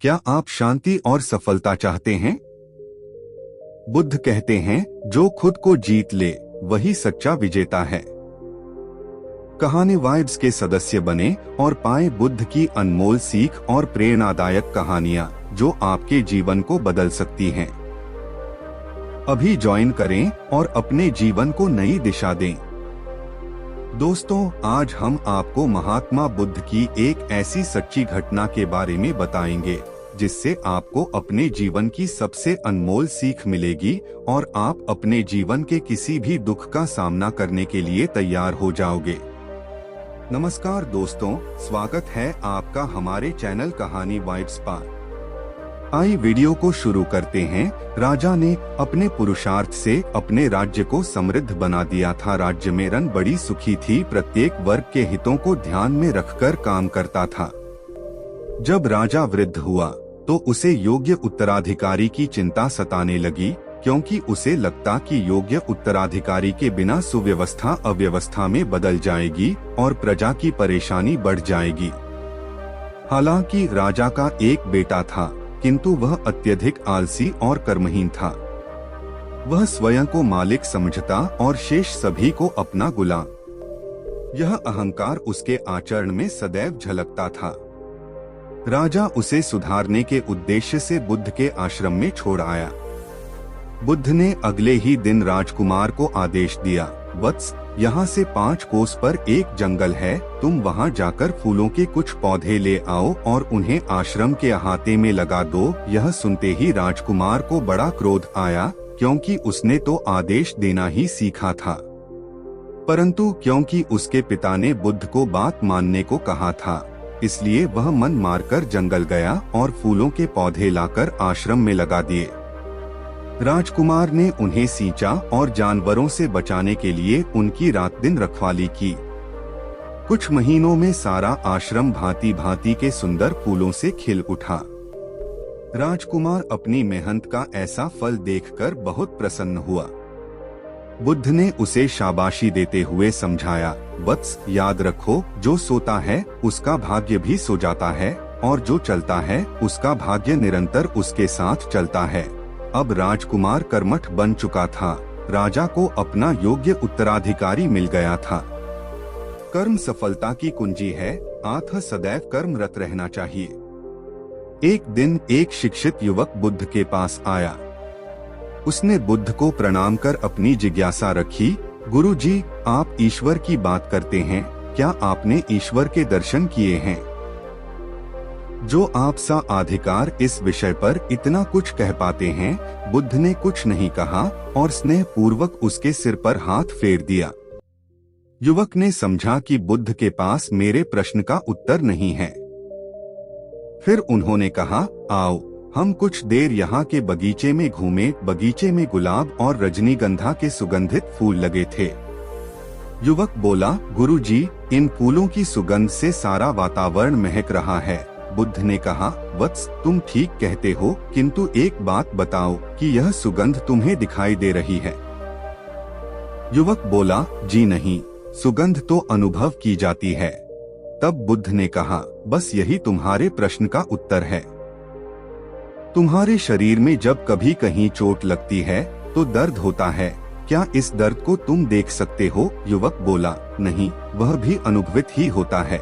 क्या आप शांति और सफलता चाहते हैं? बुद्ध कहते हैं, जो खुद को जीत ले वही सच्चा विजेता है। कहानी वाइब्स के सदस्य बने और पाएं बुद्ध की अनमोल सीख और प्रेरणादायक कहानियां जो आपके जीवन को बदल सकती हैं। अभी ज्वाइन करें और अपने जीवन को नई दिशा दें। दोस्तों, आज हम आपको महात्मा बुद्ध की एक ऐसी सच्ची घटना के बारे में बताएंगे जिससे आपको अपने जीवन की सबसे अनमोल सीख मिलेगी और आप अपने जीवन के किसी भी दुख का सामना करने के लिए तैयार हो जाओगे। नमस्कार दोस्तों, स्वागत है आपका हमारे चैनल कहानी वाइब्स पर। आइए वीडियो को शुरू करते हैं। राजा ने अपने पुरुषार्थ से अपने राज्य को समृद्ध बना दिया था। राज्य में रन बड़ी सुखी थी, प्रत्येक वर्ग के हितों को ध्यान में रखकर काम करता था। जब राजा वृद्ध हुआ तो उसे योग्य उत्तराधिकारी की चिंता सताने लगी, क्योंकि उसे लगता कि योग्य उत्तराधिकारी के बिना सुव्यवस्था अव्यवस्था में बदल जाएगी और प्रजा की परेशानी बढ़ जाएगी। हालांकि राजा का एक बेटा था, किंतु वह अत्यधिक आलसी और कर्महीन था। वह स्वयं को मालिक समझता और शेष सभी को अपना गुलाम। यह अहंकार उसके आचरण में सदैव झलकता था। राजा उसे सुधारने के उद्देश्य से बुद्ध के आश्रम में छोड़ आया। बुद्ध ने अगले ही दिन राजकुमार को आदेश दिया, वत्स, यहाँ से 5 कोस पर एक जंगल है, तुम वहाँ जाकर फूलों के कुछ पौधे ले आओ और उन्हें आश्रम के अहाते में लगा दो। यह सुनते ही राजकुमार को बड़ा क्रोध आया, क्योंकि उसने तो आदेश देना ही सीखा था। परंतु क्योंकि उसके पिता ने बुद्ध को बात मानने को कहा था, इसलिए वह मन मारकर जंगल गया और फूलों के पौधे लाकर आश्रम में लगा दिए। राजकुमार ने उन्हें सींचा और जानवरों से बचाने के लिए उनकी रात दिन रखवाली की। कुछ महीनों में सारा आश्रम भांति भांति के सुंदर फूलों से खिल उठा। राजकुमार अपनी मेहनत का ऐसा फल देखकर बहुत प्रसन्न हुआ। बुद्ध ने उसे शाबाशी देते हुए समझाया, वत्स, याद रखो, जो सोता है उसका भाग्य भी सो जाता है और जो चलता है उसका भाग्य निरंतर उसके साथ चलता है। अब राजकुमार कर्मठ बन चुका था। राजा को अपना योग्य उत्तराधिकारी मिल गया था। कर्म सफलता की कुंजी है, अतः सदैव कर्मरत रहना चाहिए। एक दिन एक शिक्षित युवक बुद्ध के पास आया। उसने बुद्ध को प्रणाम कर अपनी जिज्ञासा रखी, गुरु जी, आप ईश्वर की बात करते हैं, क्या आपने ईश्वर के दर्शन किए हैं? जो आप सा अधिकार इस विषय पर इतना कुछ कह पाते हैं। बुद्ध ने कुछ नहीं कहा और स्नेह पूर्वक उसके सिर पर हाथ फेर दिया। युवक ने समझा कि बुद्ध के पास मेरे प्रश्न का उत्तर नहीं है। फिर उन्होंने कहा, आओ हम कुछ देर यहाँ के बगीचे में घूमे। बगीचे में गुलाब और रजनीगंधा के सुगंधित फूल लगे थे। युवक बोला, गुरु जी, इन फूलों की सुगंध से सारा वातावरण महक रहा है। बुद्ध ने कहा, वत्स, तुम ठीक कहते हो, किंतु एक बात बताओ कि यह सुगंध तुम्हें दिखाई दे रही है? युवक बोला, जी नहीं, सुगंध तो अनुभव की जाती है। तब बुद्ध ने कहा, बस यही तुम्हारे प्रश्न का उत्तर है। तुम्हारे शरीर में जब कभी कहीं चोट लगती है तो दर्द होता है, क्या इस दर्द को तुम देख सकते हो? युवक बोला, नहीं, वह भी अनुभवित ही होता है।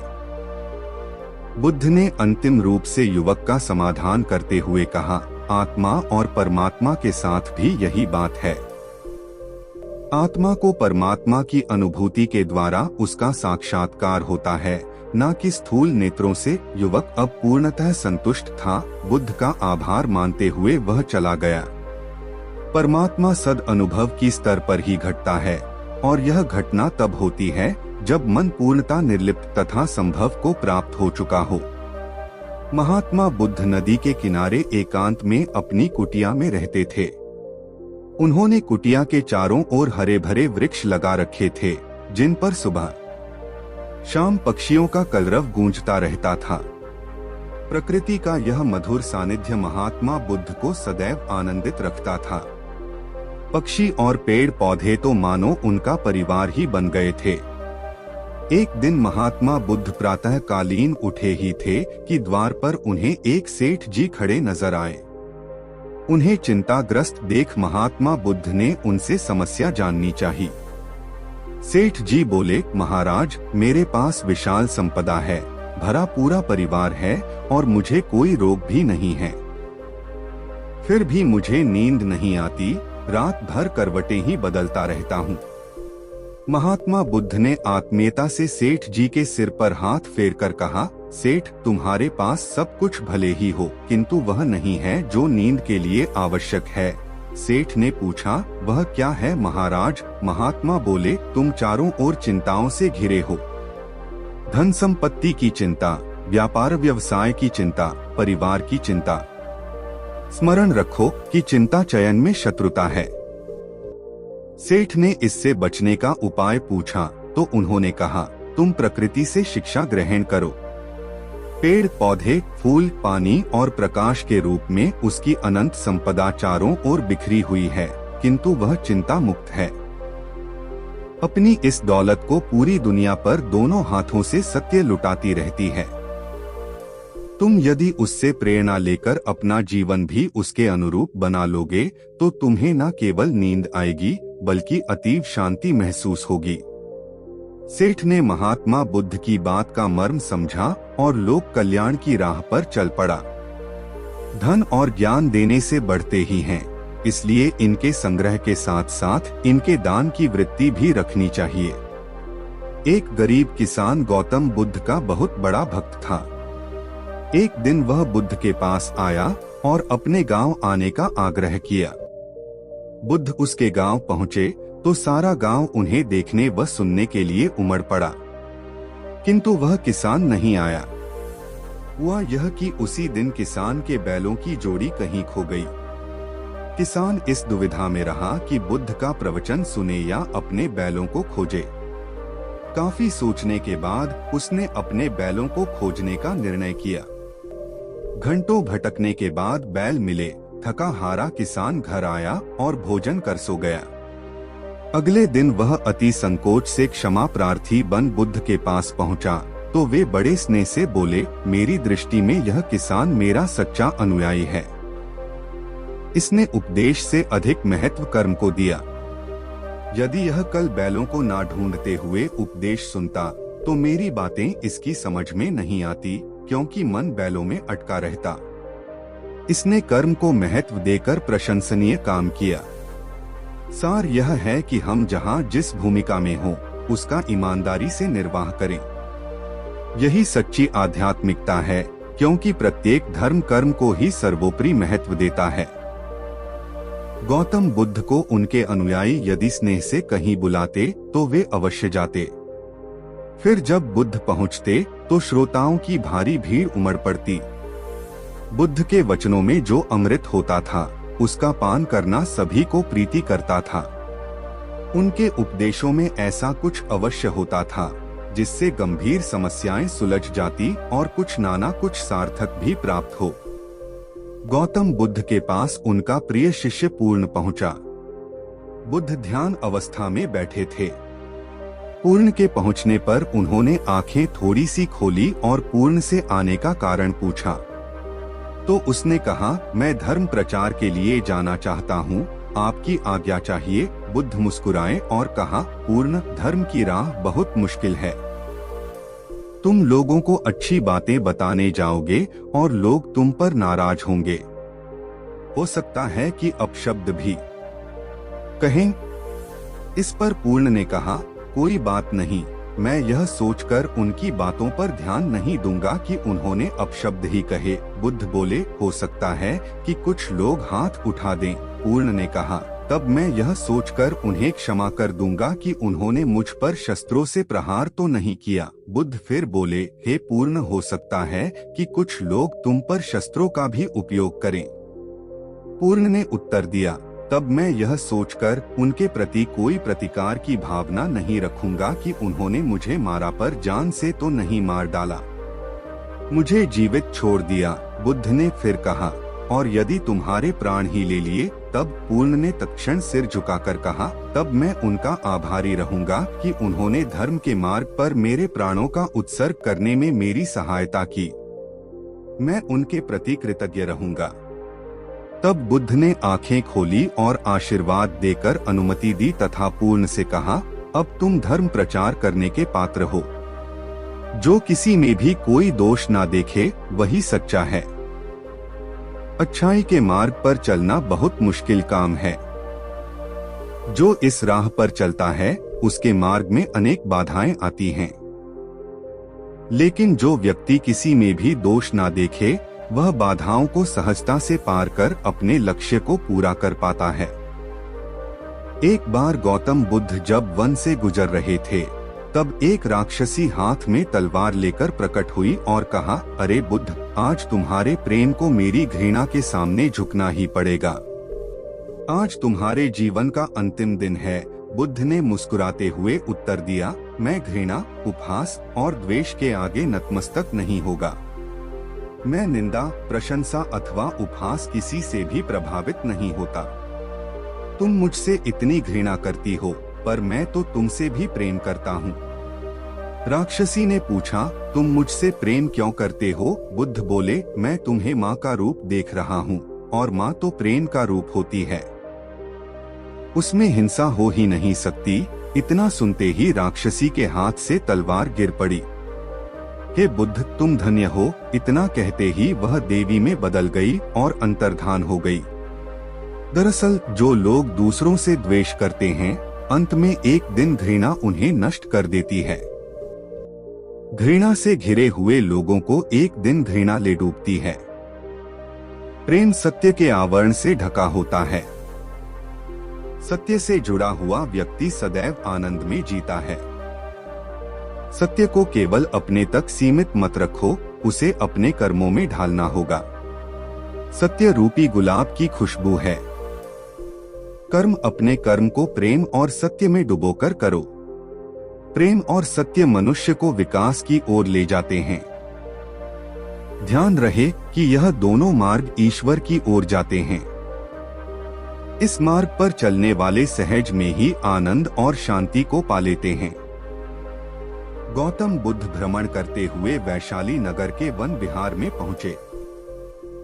बुद्ध ने अंतिम रूप से युवक का समाधान करते हुए कहा, आत्मा और परमात्मा के साथ भी यही बात है। आत्मा को परमात्मा की अनुभूति के द्वारा उसका साक्षात्कार होता है, न कि स्थूल नेत्रों से। युवक अब पूर्णतः संतुष्ट था। बुद्ध का आभार मानते हुए वह चला गया। परमात्मा सद अनुभव की स्तर पर ही घटता है और यह घटना तब होती है जब मन पूर्णता निर्लिप्त तथा संभव को प्राप्त हो चुका हो। महात्मा बुद्ध नदी के किनारे एकांत में अपनी कुटिया में रहते थे। उन्होंने कुटिया के चारों ओर हरे भरे वृक्ष लगा रखे थे, जिन पर सुबह शाम पक्षियों का कलरव गूंजता रहता था। प्रकृति का यह मधुर सानिध्य महात्मा बुद्ध को सदैव आनंदित रखता था। पक्षी और पेड़ पौधे तो मानो उनका परिवार ही बन गए थे। एक दिन महात्मा बुद्ध प्रातः कालीन उठे ही थे कि द्वार पर उन्हें एक सेठ जी खड़े नजर आए। उन्हें चिंताग्रस्त देख महात्मा बुद्ध ने उनसे समस्या जाननी चाहिए। सेठ जी बोले, महाराज, मेरे पास विशाल संपदा है, भरा पूरा परिवार है और मुझे कोई रोग भी नहीं है। फिर भी मुझे नींद नहीं आती, रात भर करवटें ही बदलता रहता हूँ। महात्मा बुद्ध ने आत्मीयता से सेठ जी के सिर पर हाथ फेरकर कहा, सेठ, तुम्हारे पास सब कुछ भले ही हो, किंतु वह नहीं है जो नींद के लिए आवश्यक है। सेठ ने पूछा, वह क्या है महाराज? महात्मा बोले, तुम चारों ओर चिंताओं से घिरे हो। धन संपत्ति की चिंता, व्यापार व्यवसाय की चिंता, परिवार की चिंता। स्मरण रखो कि चिंता चयन में शत्रुता है। सेठ ने इससे बचने का उपाय पूछा तो उन्होंने कहा, तुम प्रकृति से शिक्षा ग्रहण करो। पेड़ पौधे, फूल, पानी और प्रकाश के रूप में उसकी अनंत संपदा चारों ओर बिखरी हुई है, किंतु वह चिंता मुक्त है। अपनी इस दौलत को पूरी दुनिया पर दोनों हाथों से सत्य लुटाती रहती है। तुम यदि उससे प्रेरणा लेकर अपना जीवन भी उसके अनुरूप बना लोगे तो तुम्हें न केवल नींद आएगी बल्कि अतीव शांति महसूस होगी। सेठ ने महात्मा बुद्ध की बात का मर्म समझा और लोक कल्याण की राह पर चल पड़ा। धन और ज्ञान देने से बढ़ते ही हैं, इसलिए इनके संग्रह के साथ साथ इनके दान की वृत्ति भी रखनी चाहिए। एक गरीब किसान गौतम बुद्ध का बहुत बड़ा भक्त था। एक दिन वह बुद्ध के पास आया और अपने गांव आने का आग्रह किया। बुद्ध उसके गांव पहुंचे तो सारा गांव उन्हें देखने व सुनने के लिए उमड़ पड़ा, किंतु वह किसान नहीं आया। हुआ यह कि उसी दिन किसान के बैलों की जोड़ी कहीं खो गई। किसान इस दुविधा में रहा कि बुद्ध का प्रवचन सुने या अपने बैलों को खोजे। काफी सोचने के बाद उसने अपने बैलों को खोजने का निर्णय किया। घंटों भटकने के बाद बैल मिले। थका हारा किसान घर आया और भोजन कर सो गया। अगले दिन वह अति संकोच से क्षमा प्रार्थी बन बुद्ध के पास पहुंचा तो वे बड़े स्नेह से बोले, मेरी दृष्टि में यह किसान मेरा सच्चा अनुयायी है। इसने उपदेश से अधिक महत्व कर्म को दिया। यदि यह कल बैलों को ना ढूंढते हुए उपदेश सुनता तो मेरी बातें इसकी समझ में नहीं आती, क्योंकि मन बैलों में अटका रहता। इसने कर्म को महत्व देकर प्रशंसनीय काम किया। सार यह है कि हम जहाँ जिस भूमिका में हो उसका ईमानदारी से निर्वाह करें। यही सच्ची आध्यात्मिकता है, क्योंकि प्रत्येक धर्म कर्म को ही सर्वोपरि महत्व देता है। गौतम बुद्ध को उनके अनुयायी यदि स्नेह से कहीं बुलाते तो वे अवश्य जाते। फिर जब बुद्ध पहुंचते तो श्रोताओं की भारी भीड़ उमड़ पड़ती। बुद्ध के वचनों में जो अमृत होता था उसका पान करना सभी को प्रीति करता था। उनके उपदेशों में ऐसा कुछ अवश्य होता था जिससे गंभीर समस्याएं सुलझ जाती और कुछ नाना कुछ सार्थक भी प्राप्त हो। गौतम बुद्ध के पास उनका प्रिय शिष्य पूर्ण पहुंचा। बुद्ध ध्यान अवस्था में बैठे थे। पूर्ण के पहुंचने पर उन्होंने आंखें थोड़ी सी खोली और पूर्ण से आने का कारण पूछा तो उसने कहा, मैं धर्म प्रचार के लिए जाना चाहता हूँ, आपकी आज्ञा चाहिए। बुद्ध मुस्कुराए और कहा, पूर्ण, धर्म की राह बहुत मुश्किल है। तुम लोगों को अच्छी बातें बताने जाओगे और लोग तुम पर नाराज होंगे। हो सकता है कि अपशब्द भी कहें। इस पर पूर्ण ने कहा, कोई बात नहीं, मैं यह सोचकर उनकी बातों पर ध्यान नहीं दूंगा कि उन्होंने अपशब्द ही कहे। बुद्ध बोले, हो सकता है कि कुछ लोग हाथ उठा दें। पूर्ण ने कहा, तब मैं यह सोचकर उन्हें क्षमा कर दूंगा कि उन्होंने मुझ पर शस्त्रों से प्रहार तो नहीं किया। बुद्ध फिर बोले, हे पूर्ण, हो सकता है कि कुछ लोग तुम पर शस्त्रों का भी उपयोग करें। पूर्ण ने उत्तर दिया, तब मैं यह सोचकर उनके प्रति कोई प्रतिकार की भावना नहीं रखूंगा कि उन्होंने मुझे मारा पर जान से तो नहीं मार डाला, मुझे जीवित छोड़ दिया। बुद्ध ने फिर कहा, और यदि तुम्हारे प्राण ही ले लिए तब पूर्ण ने तत्क्षण सिर झुकाकर कहा, तब मैं उनका आभारी रहूंगा कि उन्होंने धर्म के मार्ग पर मेरे प्राणों का उत्सर्ग करने में मेरी सहायता की। मैं उनके प्रति कृतज्ञ रहूंगा। तब बुद्ध ने आंखें खोली और आशीर्वाद देकर अनुमति दी तथा पूर्ण से कहा, अब तुम धर्म प्रचार करने के पात्र हो। जो किसी में भी कोई दोष ना देखे वही सच्चा है। अच्छाई के मार्ग पर चलना बहुत मुश्किल काम है। जो इस राह पर चलता है उसके मार्ग में अनेक बाधाएं आती हैं। लेकिन जो व्यक्ति किसी में भी दोष ना देखे वह बाधाओं को सहजता से पार कर अपने लक्ष्य को पूरा कर पाता है। एक बार गौतम बुद्ध जब वन से गुजर रहे थे तब एक राक्षसी हाथ में तलवार लेकर प्रकट हुई और कहा, अरे बुद्ध, आज तुम्हारे प्रेम को मेरी घृणा के सामने झुकना ही पड़ेगा। आज तुम्हारे जीवन का अंतिम दिन है। बुद्ध ने मुस्कुराते हुए उत्तर दिया, मैं घृणा, उपहास और द्वेष के आगे नतमस्तक नहीं होगा। मैं निंदा, प्रशंसा अथवा उपहास किसी से भी प्रभावित नहीं होता। तुम मुझसे इतनी घृणा करती हो पर मैं तो तुमसे भी प्रेम करता हूँ। राक्षसी ने पूछा, तुम मुझसे प्रेम क्यों करते हो? बुद्ध बोले, मैं तुम्हें माँ का रूप देख रहा हूँ और माँ तो प्रेम का रूप होती है, उसमें हिंसा हो ही नहीं सकती। इतना सुनते ही राक्षसी के हाथ से तलवार गिर पड़ी। हे बुद्ध, तुम धन्य हो। इतना कहते ही वह देवी में बदल गई और अंतर्धान हो गई। दरअसल जो लोग दूसरों से द्वेष करते हैं अंत में एक दिन घृणा उन्हें नष्ट कर देती है। घृणा से घिरे हुए लोगों को एक दिन घृणा ले डूबती है। प्रेम सत्य के आवरण से ढका होता है। सत्य से जुड़ा हुआ व्यक्ति सदैव आनंद में जीता है। सत्य को केवल अपने तक सीमित मत रखो, उसे अपने कर्मों में ढालना होगा। सत्य रूपी गुलाब की खुशबू है। कर्म अपने कर्म को प्रेम और सत्य में डुबोकर करो। प्रेम और सत्य मनुष्य को विकास की ओर ले जाते हैं। ध्यान रहे कि यह दोनों मार्ग ईश्वर की ओर जाते हैं। इस मार्ग पर चलने वाले सहज में ही आनंद और शांति को पा लेते हैं। गौतम बुद्ध भ्रमण करते हुए वैशाली नगर के वन विहार में पहुंचे।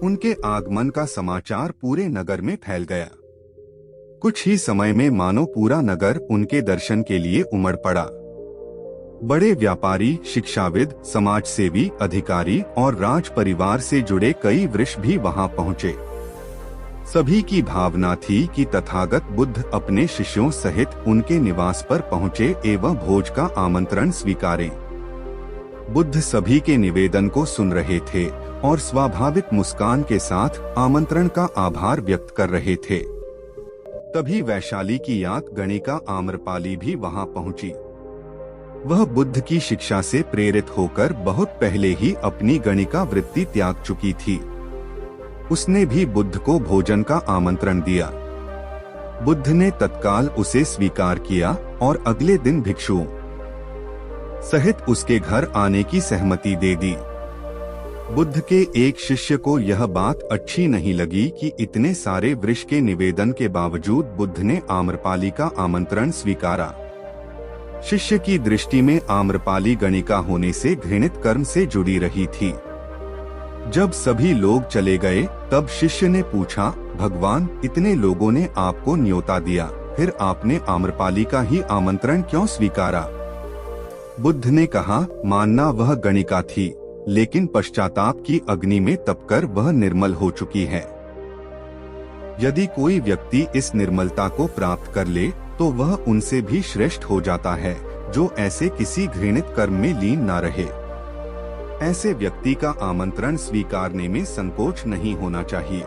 उनके आगमन का समाचार पूरे नगर में फैल गया। कुछ ही समय में मानो पूरा नगर उनके दर्शन के लिए उमड़ पड़ा। बड़े व्यापारी, शिक्षाविद, समाजसेवी, अधिकारी और राज परिवार से जुड़े कई वृक्ष भी वहां पहुंचे। सभी की भावना थी कि तथागत बुद्ध अपने शिष्यों सहित उनके निवास पर पहुंचे एवं भोज का आमंत्रण स्वीकारें। बुद्ध सभी के निवेदन को सुन रहे थे और स्वाभाविक मुस्कान के साथ आमंत्रण का आभार व्यक्त कर रहे थे। तभी वैशाली की याक गणिका आम्रपाली भी वहां पहुंची। वह बुद्ध की शिक्षा से प्रेरित होकर बहुत पहले ही अपनी गणिका वृत्ति त्याग चुकी थी। उसने भी बुद्ध को भोजन का आमंत्रण दिया। बुद्ध ने तत्काल उसे स्वीकार किया और अगले दिन भिक्षुओं सहित उसके घर आने की सहमति दे दी। बुद्ध के एक शिष्य को यह बात अच्छी नहीं लगी कि इतने सारे वृक्ष के निवेदन के बावजूद बुद्ध ने आम्रपाली का आमंत्रण स्वीकारा। शिष्य की दृष्टि में आम्रपाली गणिका होने से घृणित कर्म से जुड़ी रही थी। जब सभी लोग चले गए तब शिष्य ने पूछा, भगवान, इतने लोगों ने आपको न्योता दिया, फिर आपने आम्रपाली का ही आमंत्रण क्यों स्वीकारा? बुद्ध ने कहा, मानना वह गणिका थी, लेकिन पश्चाताप की अग्नि में तपकर वह निर्मल हो चुकी है। यदि कोई व्यक्ति इस निर्मलता को प्राप्त कर ले तो वह उनसे भी श्रेष्ठ हो जाता है, जो ऐसे किसी घृणित कर्म में लीन न रहे। ऐसे व्यक्ति का आमंत्रण स्वीकारने में संकोच नहीं होना चाहिए।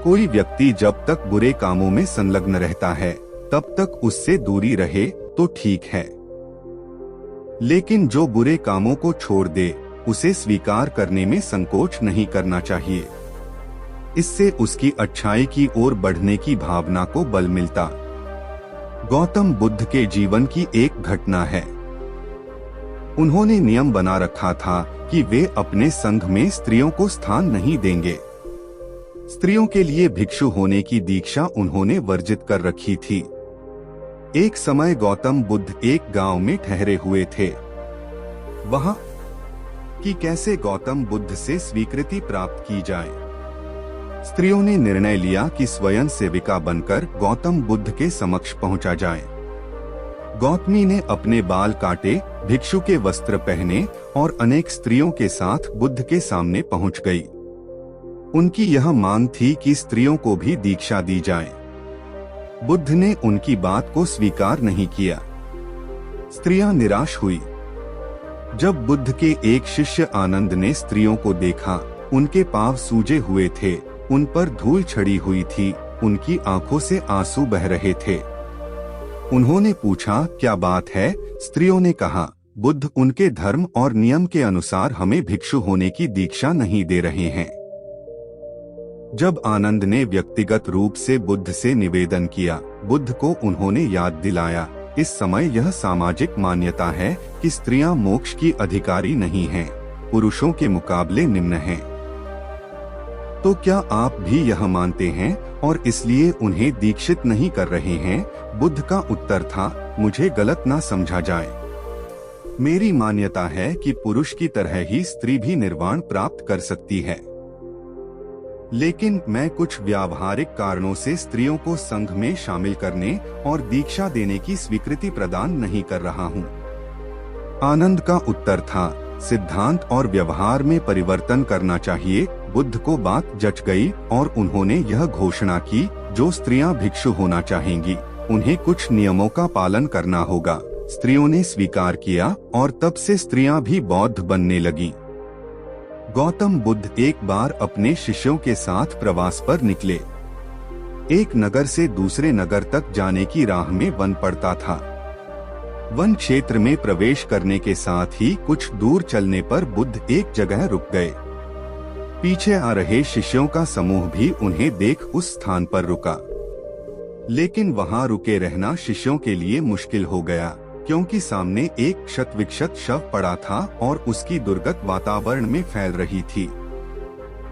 कोई व्यक्ति जब तक बुरे कामों में संलग्न रहता है तब तक उससे दूरी रहे तो ठीक है, लेकिन जो बुरे कामों को छोड़ दे उसे स्वीकार करने में संकोच नहीं करना चाहिए। इससे उसकी अच्छाई की ओर बढ़ने की भावना को बल मिलता। गौतम बुद्ध के जीवन की एक घटना है। उन्होंने नियम बना रखा था कि वे अपने संघ में स्त्रियों को स्थान नहीं देंगे। स्त्रियों के लिए भिक्षु होने की दीक्षा उन्होंने वर्जित कर रखी थी। एक समय गौतम बुद्ध एक गांव में ठहरे हुए थे। वहां कि कैसे गौतम बुद्ध से स्वीकृति प्राप्त की जाए। स्त्रियों ने निर्णय लिया कि स्वयं सेविका बनकर गौतम बुद्ध के समक्ष पहुंचा जाए। गौतमी ने अपने बाल काटे, भिक्षु के वस्त्र पहने और अनेक स्त्रियों के साथ बुद्ध के सामने पहुंच गई। उनकी यह मांग थी कि स्त्रियों को भी दीक्षा दी जाए। बुद्ध ने उनकी बात को स्वीकार नहीं किया। स्त्रियां निराश हुई। जब बुद्ध के एक शिष्य आनंद ने स्त्रियों को देखा, उनके पांव सूजे हुए थे, उन पर धूल छड़ी हुई थी, उनकी आंखों से आंसू बह रहे थे। उन्होंने पूछा, क्या बात है? स्त्रियों ने कहा, बुद्ध उनके धर्म और नियम के अनुसार हमें भिक्षु होने की दीक्षा नहीं दे रहे हैं। जब आनंद ने व्यक्तिगत रूप से बुद्ध से निवेदन किया, बुद्ध को उन्होंने याद दिलाया, इस समय यह सामाजिक मान्यता है कि स्त्रियां मोक्ष की अधिकारी नहीं हैं, पुरुषों के मुकाबले निम्न हैं। तो क्या आप भी यह मानते हैं और इसलिए उन्हें दीक्षित नहीं कर रहे हैं? बुद्ध का उत्तर था, मुझे गलत ना समझा जाए। मेरी मान्यता है कि पुरुष की तरह ही स्त्री भी निर्वाण प्राप्त कर सकती है, लेकिन मैं कुछ व्यावहारिक कारणों से स्त्रियों को संघ में शामिल करने और दीक्षा देने की स्वीकृति प्रदान नहीं कर रहा हूँ। आनंद का उत्तर था, सिद्धांत और व्यवहार में परिवर्तन करना चाहिए। बुद्ध को बात जच गई और उन्होंने यह घोषणा की, जो स्त्रियां भिक्षु होना चाहेंगी, उन्हें कुछ नियमों का पालन करना होगा। स्त्रियों ने स्वीकार किया और तब से स्त्रियां भी बौद्ध बनने लगीं। गौतम बुद्ध एक बार अपने शिष्यों के साथ प्रवास पर निकले। एक नगर से दूसरे नगर तक जाने की राह में वन पड़ता था। वन क्षेत्र में प्रवेश करने के साथ ही कुछ दूर चलने पर बुद्ध एक जगह रुक गए। पीछे आ रहे शिष्यों का समूह भी उन्हें देख उस स्थान पर रुका, लेकिन वहां रुके रहना शिष्यों के लिए मुश्किल हो गया, क्योंकि सामने एक क्षत विक्षत शव पड़ा था और उसकी दुर्गंध वातावरण में फैल रही थी।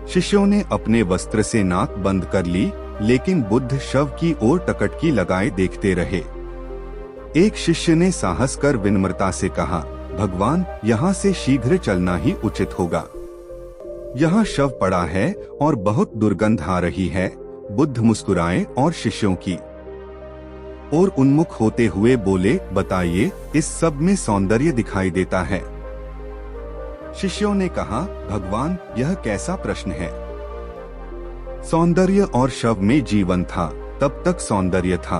शिष्यों ने अपने वस्त्र से नाक बंद कर ली, लेकिन बुद्ध शव की ओर टकटकी लगाए देखते रहे। एक शिष्य ने साहस कर विनम्रता से कहा, भगवान, यहाँ से शीघ्र चलना ही उचित होगा। यहाँ शव पड़ा है और बहुत दुर्गंध आ रही है। बुद्ध मुस्कुराए और शिष्यों की और उन्मुख होते हुए बोले, बताइए, इस सब में सौंदर्य दिखाई देता है। शिष्यों ने कहा, भगवान, यह कैसा प्रश्न है? सौंदर्य और शव में जीवन था, तब तक सौंदर्य था।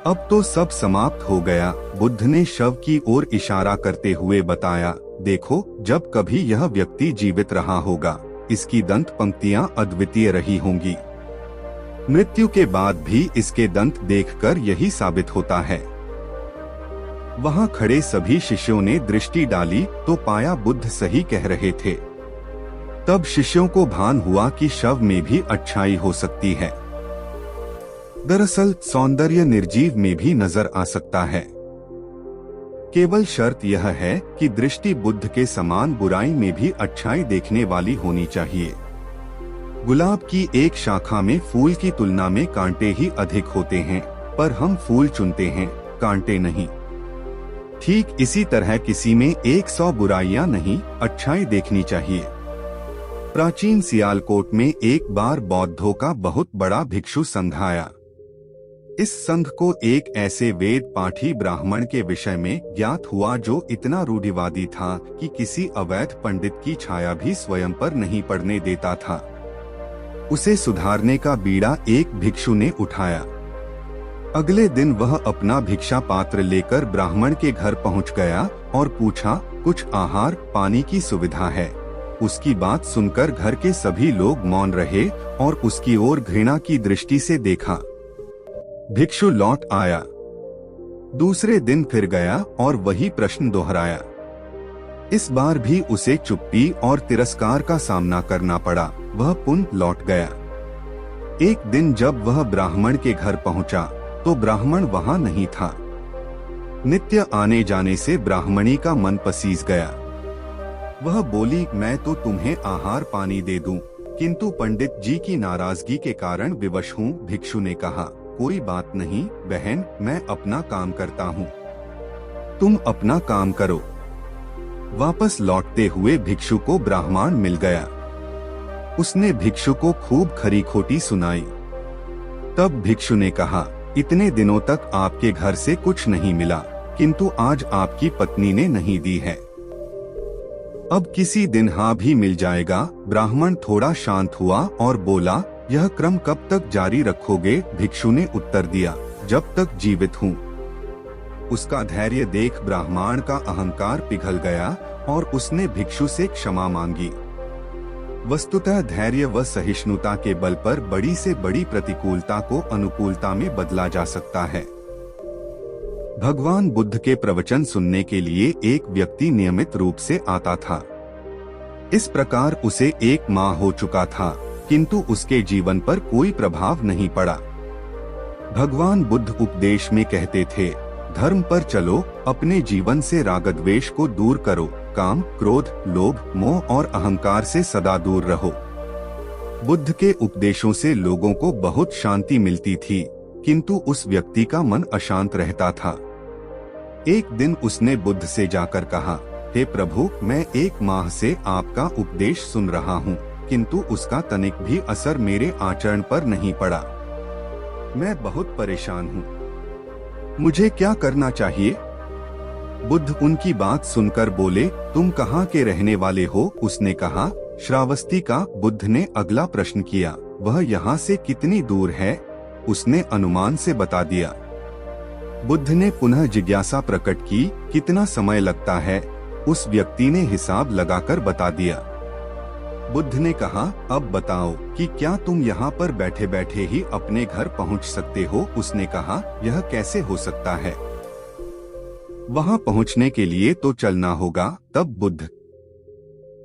अब तो सब समाप्त हो गया। बुद्ध ने शव की ओर इशारा करते हुए बताया, देखो, जब कभी यह व्यक्ति जीवित रहा होगा, इसकी दंत पंक्तियां अद्वितीय रही होंगी। मृत्यु के बाद भी इसके दंत देखकर यही साबित होता है। वहां खड़े सभी शिष्यों ने दृष्टि डाली तो पाया बुद्ध सही कह रहे थे। तब शिष्यों को भान हुआ कि शव में भी अच्छाई हो सकती है। दरअसल सौंदर्य निर्जीव में भी नजर आ सकता है। केवल शर्त यह है कि दृष्टि बुद्ध के समान बुराई में भी अच्छाई देखने वाली होनी चाहिए। गुलाब की एक शाखा में फूल की तुलना में कांटे ही अधिक होते हैं, पर हम फूल चुनते हैं, कांटे नहीं। ठीक इसी तरह किसी में 100 बुराइयां नहीं, अच्छाई देखनी चाहिए। प्राचीन सियालकोट में एक बार बौद्धों का बहुत बड़ा भिक्षु संघ आया। इस संघ को एक ऐसे वेद पाठी ब्राह्मण के विषय में ज्ञात हुआ जो इतना रूढ़िवादी था कि किसी अवैध पंडित की छाया भी स्वयं पर नहीं पड़ने देता था। उसे सुधारने का बीड़ा एक भिक्षु ने उठाया। अगले दिन वह अपना भिक्षा पात्र लेकर ब्राह्मण के घर पहुंच गया और पूछा, कुछ आहार पानी की सुविधा है? उसकी बात सुनकर घर के सभी लोग मौन रहे और उसकी ओर घृणा की दृष्टि से देखा। भिक्षु लौट आया। दूसरे दिन फिर गया और वही प्रश्न दोहराया। इस बार भी उसे चुप्पी और तिरस्कार का सामना करना पड़ा। वह पुनः लौट गया। एक दिन जब वह ब्राह्मण के घर पहुंचा तो ब्राह्मण वहां नहीं था। नित्य आने जाने से ब्राह्मणी का मन पसीज गया। वह बोली, मैं तो तुम्हें आहार पानी दे दूं, किंतु पंडित जी की नाराजगी के कारण विवश हूँ। भिक्षु ने कहा, कोई बात नहीं बहन, मैं अपना काम करता हूँ, तुम अपना काम करो। वापस लौटते हुए भिक्षु को ब्राह्मण मिल गया। उसने भिक्षु को खूब खरी खोटी सुनाई। तब भिक्षु ने कहा, इतने दिनों तक आपके घर से कुछ नहीं मिला, किंतु आज आपकी पत्नी ने नहीं दी है, अब किसी दिन हाँ भी मिल जाएगा। ब्राह्मण थोड़ा शांत हुआ और बोला, यह क्रम कब तक जारी रखोगे? भिक्षु ने उत्तर दिया, जब तक जीवित हूँ। उसका धैर्य देख ब्राह्मण का अहंकार पिघल गया और उसने भिक्षु से क्षमा मांगी। वस्तुतः धैर्य व सहिष्णुता के बल पर बड़ी से बड़ी प्रतिकूलता को अनुकूलता में बदला जा सकता है। भगवान बुद्ध के प्रवचन सुनने के लिए एक व्यक्ति नियमित रूप से आता था। इस प्रकार उसे 1 माह हो चुका था, किंतु उसके जीवन पर कोई प्रभाव नहीं पड़ा। भगवान बुद्ध उपदेश में कहते थे, धर्म पर चलो, अपने जीवन से रागद्वेष को दूर करो, काम, क्रोध, लोभ, मोह और अहंकार से सदा दूर रहो। बुद्ध के उपदेशों से लोगों को बहुत शांति मिलती थी, किंतु उस व्यक्ति का मन अशांत रहता था। एक दिन उसने बुद्ध से जाकर कहा, हे प्रभु, मैं 1 माह से आपका उपदेश सुन रहा हूँ, किंतु उसका तनिक भी असर मेरे आचरण पर नहीं पड़ा। मैं बहुत परेशान हूँ, मुझे क्या करना चाहिए? बुद्ध उनकी बात सुनकर बोले, तुम कहाँ के रहने वाले हो? उसने कहा, श्रावस्ती का। बुद्ध ने अगला प्रश्न किया, वह यहाँ से कितनी दूर है? उसने अनुमान से बता दिया। बुद्ध ने पुनः जिज्ञासा प्रकट की, कितना समय लगता है? उस व्यक्ति ने हिसाब लगाकर बता दिया। बुद्ध ने कहा, अब बताओ कि क्या तुम यहाँ पर बैठे बैठे ही अपने घर पहुँच सकते हो? उसने कहा, यह कैसे हो सकता है, वहाँ पहुँचने के लिए तो चलना होगा। तब बुद्ध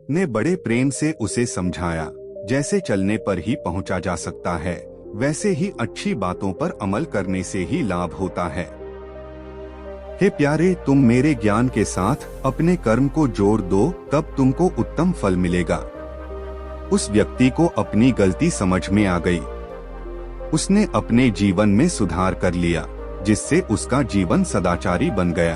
ने बड़े प्रेम से उसे समझाया, जैसे चलने पर ही पहुँचा जा सकता है, वैसे ही अच्छी बातों पर अमल करने से ही लाभ होता है। हे प्यारे, तुम मेरे ज्ञान के साथ अपने कर्म को जोड़ दो, तब तुमको उत्तम फल मिलेगा। उस व्यक्ति को अपनी गलती समझ में आ गई। उसने अपने जीवन में सुधार कर लिया, जिससे उसका जीवन सदाचारी बन गया।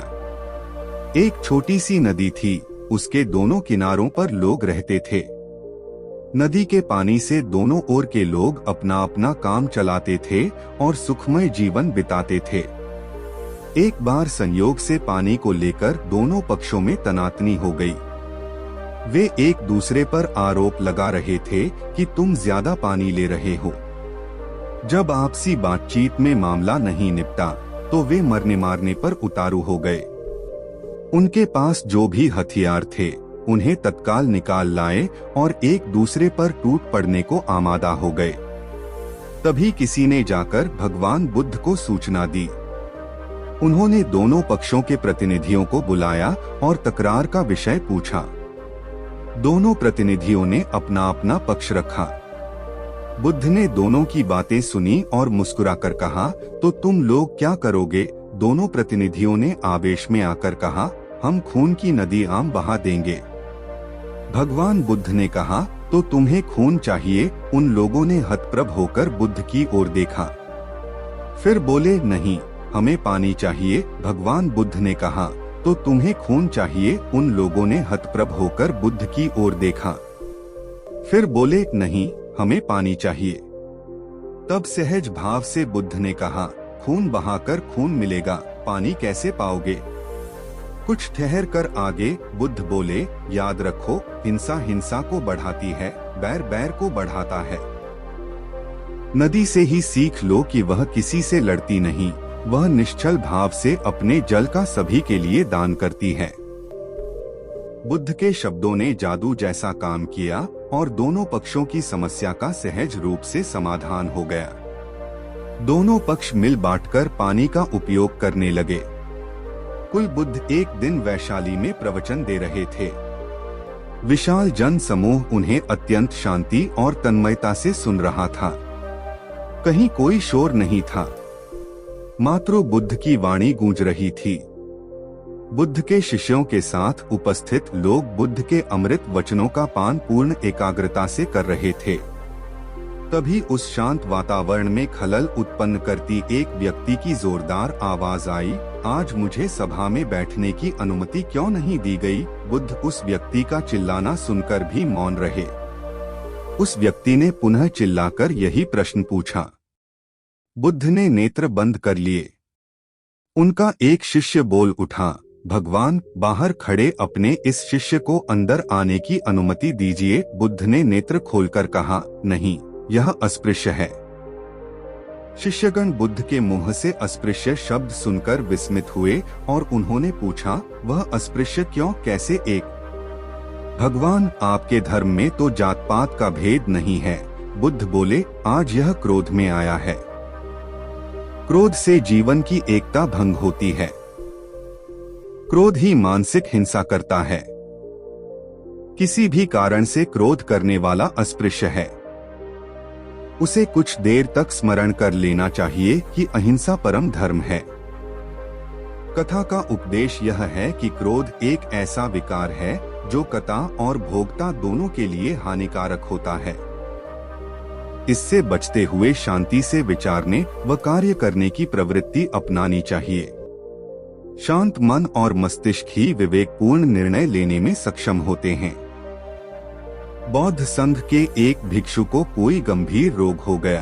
एक छोटी सी नदी थी, उसके दोनों किनारों पर लोग रहते थे। नदी के पानी से दोनों ओर के लोग अपना अपना काम चलाते थे और सुखमय जीवन बिताते थे। एक बार संयोग से पानी को लेकर दोनों पक्षों में तनातनी हो गई। वे एक दूसरे पर आरोप लगा रहे थे कि तुम ज्यादा पानी ले रहे हो। जब आपसी बातचीत में मामला नहीं निपटा तो वे मरने मारने पर उतारू हो गए। उनके पास जो भी हथियार थे उन्हें तत्काल निकाल लाए और एक दूसरे पर टूट पड़ने को आमादा हो गए। तभी किसी ने जाकर भगवान बुद्ध को सूचना दी। उन्होंने दोनों पक्षों के प्रतिनिधियों को बुलाया और तकरार का विषय पूछा। दोनों प्रतिनिधियों ने अपना अपना पक्ष रखा। बुद्ध ने दोनों की बातें सुनी और मुस्कुराकर कहा, तो तुम लोग क्या करोगे? दोनों प्रतिनिधियों ने आवेश में आकर कहा, हम खून की नदी आम बहा देंगे। भगवान बुद्ध ने कहा, तो तुम्हें खून चाहिए? उन लोगों ने हतप्रभ होकर बुद्ध की ओर देखा, फिर बोले, नहीं, हमें पानी चाहिए। भगवान बुद्ध ने कहा, तो तुम्हें खून चाहिए? उन लोगों ने हतप्रभ होकर बुद्ध की ओर देखा, फिर बोले, नहीं, हमें पानी चाहिए। तब सहज भाव से बुद्ध ने कहा, खून बहाकर खून मिलेगा, पानी कैसे पाओगे? कुछ ठहर कर आगे बुद्ध बोले, याद रखो, हिंसा हिंसा को बढ़ाती है, बैर बैर को बढ़ाता है। नदी से ही सीख लो कि वह किसी से लड़ती नहीं, वह निश्चल भाव से अपने जल का सभी के लिए दान करती है। बुद्ध के शब्दों ने जादू जैसा काम किया और दोनों पक्षों की समस्या का सहज रूप से समाधान हो गया। दोनों पक्ष मिल बांटकर पानी का उपयोग करने लगे। कुल बुद्ध एक दिन वैशाली में प्रवचन दे रहे थे। विशाल जन समूह उन्हें अत्यंत शांति और तन्मयता से सुन रहा था। कहीं कोई शोर नहीं था, मात्र बुद्ध की वाणी गूंज रही थी। बुद्ध के शिष्यों के साथ उपस्थित लोग बुद्ध के अमृत वचनों का पान पूर्ण एकाग्रता से कर रहे थे। तभी उस शांत वातावरण में खलल उत्पन्न करती एक व्यक्ति की जोरदार आवाज आई, आज मुझे सभा में बैठने की अनुमति क्यों नहीं दी गई? बुद्ध उस व्यक्ति का चिल्लाना सुनकर भी मौन रहे। उस व्यक्ति ने पुनः चिल्लाकर यही प्रश्न पूछा। बुद्ध ने नेत्र बंद कर लिए। उनका एक शिष्य बोल उठा, भगवान, बाहर खड़े अपने इस शिष्य को अंदर आने की अनुमति दीजिए। बुद्ध ने नेत्र खोलकर कहा, नहीं, यह अस्पृश्य है। शिष्यगण बुद्ध के मुंह से अस्पृश्य शब्द सुनकर विस्मित हुए और उन्होंने पूछा, वह अस्पृश्य क्यों, कैसे? एक भगवान, आपके धर्म में तो जात पात का भेद नहीं है। बुद्ध बोले, आज यह क्रोध में आया है। क्रोध से जीवन की एकता भंग होती है। क्रोध ही मानसिक हिंसा करता है। किसी भी कारण से क्रोध करने वाला अस्पृश्य है। उसे कुछ देर तक स्मरण कर लेना चाहिए कि अहिंसा परम धर्म है। कथा का उपदेश यह है कि क्रोध एक ऐसा विकार है जो कर्ता और भोक्ता दोनों के लिए हानिकारक होता है। इससे बचते हुए शांति से विचारने व कार्य करने की प्रवृत्ति अपनानी चाहिए। शांत मन और मस्तिष्क ही विवेकपूर्ण निर्णय लेने में सक्षम होते हैं। बौद्ध संघ के एक भिक्षु को कोई गंभीर रोग हो गया।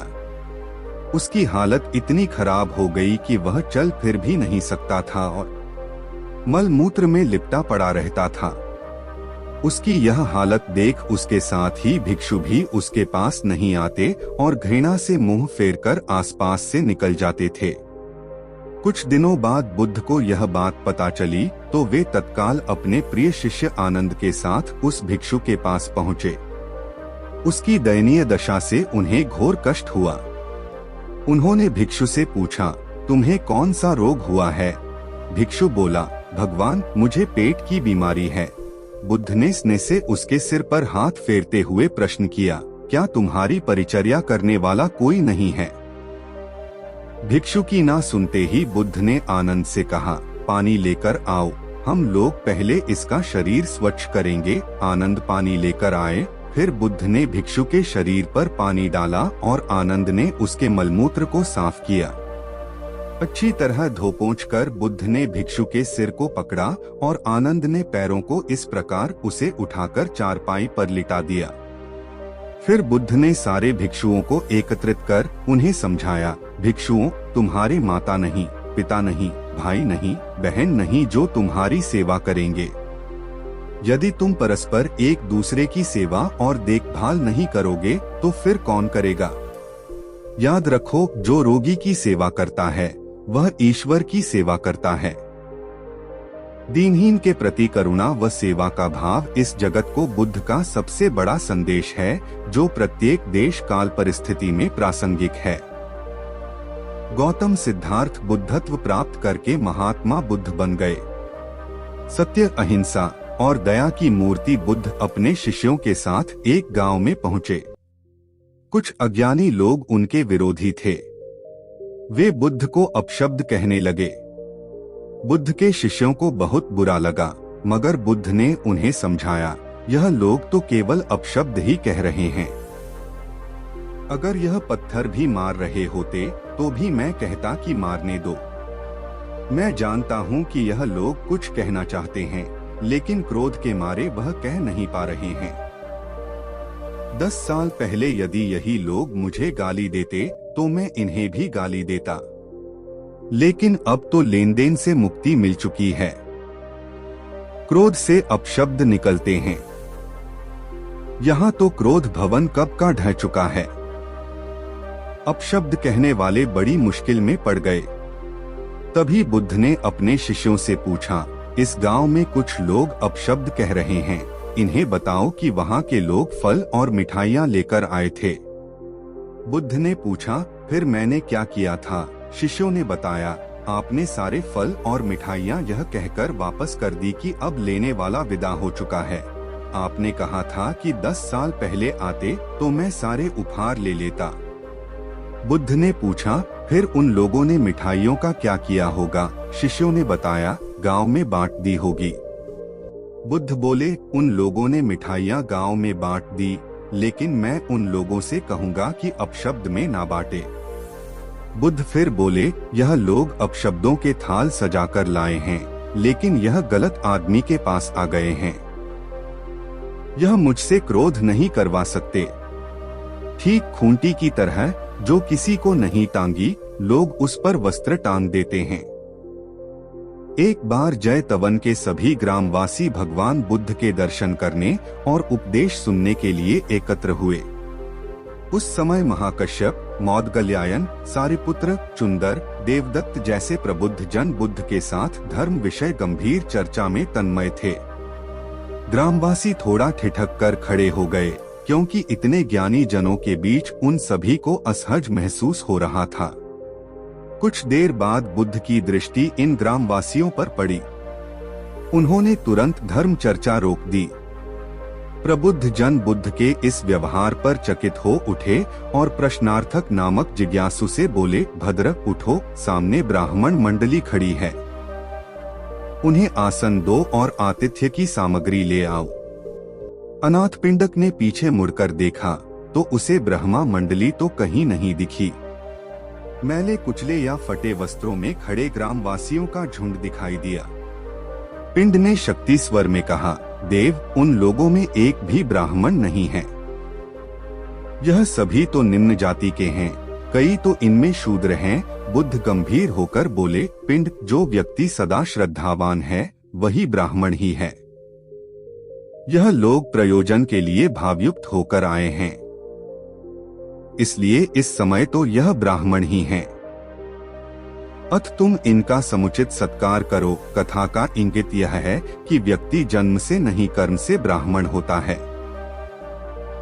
उसकी हालत इतनी खराब हो गई कि वह चल फिर भी नहीं सकता था और मल मूत्र में लिपटा पड़ा रहता था। उसकी यह हालत देख उसके साथ ही भिक्षु भी उसके पास नहीं आते और घृणा से मुंह फेरकर आसपास से निकल जाते थे। कुछ दिनों बाद बुद्ध को यह बात पता चली तो वे तत्काल अपने प्रिय शिष्य आनंद के साथ उस भिक्षु के पास पहुँचे। उसकी दयनीय दशा से उन्हें घोर कष्ट हुआ। उन्होंने भिक्षु से पूछा, तुम्हें कौन सा रोग हुआ है? भिक्षु बोला, भगवान, मुझे पेट की बीमारी है। बुद्ध ने स्नेह से उसके सिर पर हाथ फेरते हुए प्रश्न किया, क्या तुम्हारी परिचर्या करने वाला कोई नहीं है? भिक्षु की ना सुनते ही बुद्ध ने आनंद से कहा, पानी लेकर आओ, हम लोग पहले इसका शरीर स्वच्छ करेंगे। आनंद पानी लेकर आए। फिर बुद्ध ने भिक्षु के शरीर पर पानी डाला और आनंद ने उसके मलमूत्र को साफ किया। अच्छी तरह धो पोंछ कर बुद्ध ने भिक्षु के सिर को पकड़ा और आनंद ने पैरों को इस प्रकार उसे उठाकर चारपाई पर लिटा दिया। फिर बुद्ध ने सारे भिक्षुओं को एकत्रित कर उन्हें समझाया, भिक्षुओं, तुम्हारे माता नहीं, पिता नहीं, भाई नहीं, बहन नहीं जो तुम्हारी सेवा करेंगे। यदि तुम परस्पर एक दूसरे की सेवा और देखभाल नहीं करोगे तो फिर कौन करेगा? याद रखो, जो रोगी की सेवा करता है वह ईश्वर की सेवा करता है। दीनहीन के प्रति करुणा व सेवा का भाव इस जगत को बुद्ध का सबसे बड़ा संदेश है, जो प्रत्येक देश काल परिस्थिति में प्रासंगिक है। गौतम सिद्धार्थ बुद्धत्व प्राप्त करके महात्मा बुद्ध बन गए। सत्य, अहिंसा और दया की मूर्ति बुद्ध अपने शिष्यों के साथ एक गांव में पहुंचे। कुछ अज्ञानी लोग उनके विरोधी थे। वे बुद्ध को अपशब्द कहने लगे। बुद्ध के शिष्यों को बहुत बुरा लगा, मगर बुद्ध ने उन्हें समझाया, यह लोग तो केवल अपशब्द ही कह रहे हैं। अगर यह पत्थर भी मार रहे होते तो भी मैं कहता कि मारने दो। मैं जानता हूँ कि यह लोग कुछ कहना चाहते हैं, लेकिन क्रोध के मारे वह कह नहीं पा रहे हैं। 10 साल पहले यदि यही लोग मुझे गाली देते तो मैं इन्हें भी गाली देता, लेकिन अब तो लेन देन से मुक्ति मिल चुकी है। क्रोध से अपशब्द निकलते हैं। यहाँ तो क्रोध भवन कब का ढह चुका है। अपशब्द कहने वाले बड़ी मुश्किल में पड़ गए। तभी बुद्ध ने अपने शिष्यों से पूछा, इस गांव में कुछ लोग अपशब्द कह रहे हैं, इन्हें बताओ कि वहाँ के लोग फल और मिठाइयाँ लेकर आए थे। बुद्ध ने पूछा, फिर मैंने क्या किया था? शिष्यों ने बताया, आपने सारे फल और मिठाइयाँ यह कहकर वापस कर दी कि अब लेने वाला विदा हो चुका है। आपने कहा था कि 10 साल पहले आते तो मैं सारे उपहार ले लेता। बुद्ध ने पूछा, फिर उन लोगों ने मिठाइयों का क्या किया होगा? शिष्यों ने बताया, गांव में बांट दी होगी। बुद्ध बोले, उन लोगों ने मिठाइयाँ गांव में बांट दी, लेकिन मैं उन लोगों से कहूंगा कि अपशब्द में ना बांटे। बुद्ध फिर बोले, यह लोग अपशब्दों के थाल सजाकर लाए हैं, लेकिन यह गलत आदमी के पास आ गए हैं। यह मुझसे क्रोध नहीं करवा सकते। ठीक खूंटी की तरह जो किसी को नहीं टांगी, लोग उस पर वस्त्र टांग देते हैं। एक बार जैतवन के सभी ग्रामवासी भगवान बुद्ध के दर्शन करने और उपदेश सुनने के लिए एकत्र हुए। उस समय महाकश्यप, मौदगल्यायन, सारिपुत्र, चुंदर, देवदत्त जैसे प्रबुद्ध जन बुद्ध के साथ धर्म विषय गंभीर चर्चा में तन्मय थे। ग्रामवासी थोड़ा ठिठक कर खड़े हो गए, क्योंकि इतने ज्ञानी जनों के बीच उन सभी को असहज महसूस हो रहा था। कुछ देर बाद बुद्ध की दृष्टि इन ग्रामवासियों पर पड़ी। उन्होंने तुरंत धर्म चर्चा रोक दी। प्रबुद्ध जन बुद्ध के इस व्यवहार पर चकित हो उठे और प्रश्नार्थक नामक जिज्ञासु से बोले, भद्र उठो, सामने ब्राह्मण मंडली खड़ी है, उन्हें आसन दो और आतिथ्य की सामग्री ले आओ। अनाथपिंडक ने पीछे मुड़कर देखा तो उसे ब्रह्मा मंडली तो कहीं नहीं दिखी। मैले कुचले या फटे वस्त्रों में खड़े ग्रामवासियों का झुंड दिखाई दिया। पिंड ने शक्ति स्वर में कहा, देव, उन लोगों में एक भी ब्राह्मण नहीं है। यह सभी तो निम्न जाति के हैं, कई तो इनमें शूद्र हैं। बुद्ध गंभीर होकर बोले, पिंड, जो व्यक्ति सदा श्रद्धावान है वही ब्राह्मण ही है। यह लोग प्रयोजन के लिए भावयुक्त होकर आए हैं, इसलिए इस समय तो यह ब्राह्मण ही हैं। अत तुम इनका समुचित सत्कार करो। कथा का इंगित यह है कि व्यक्ति जन्म से नहीं कर्म से ब्राह्मण होता है।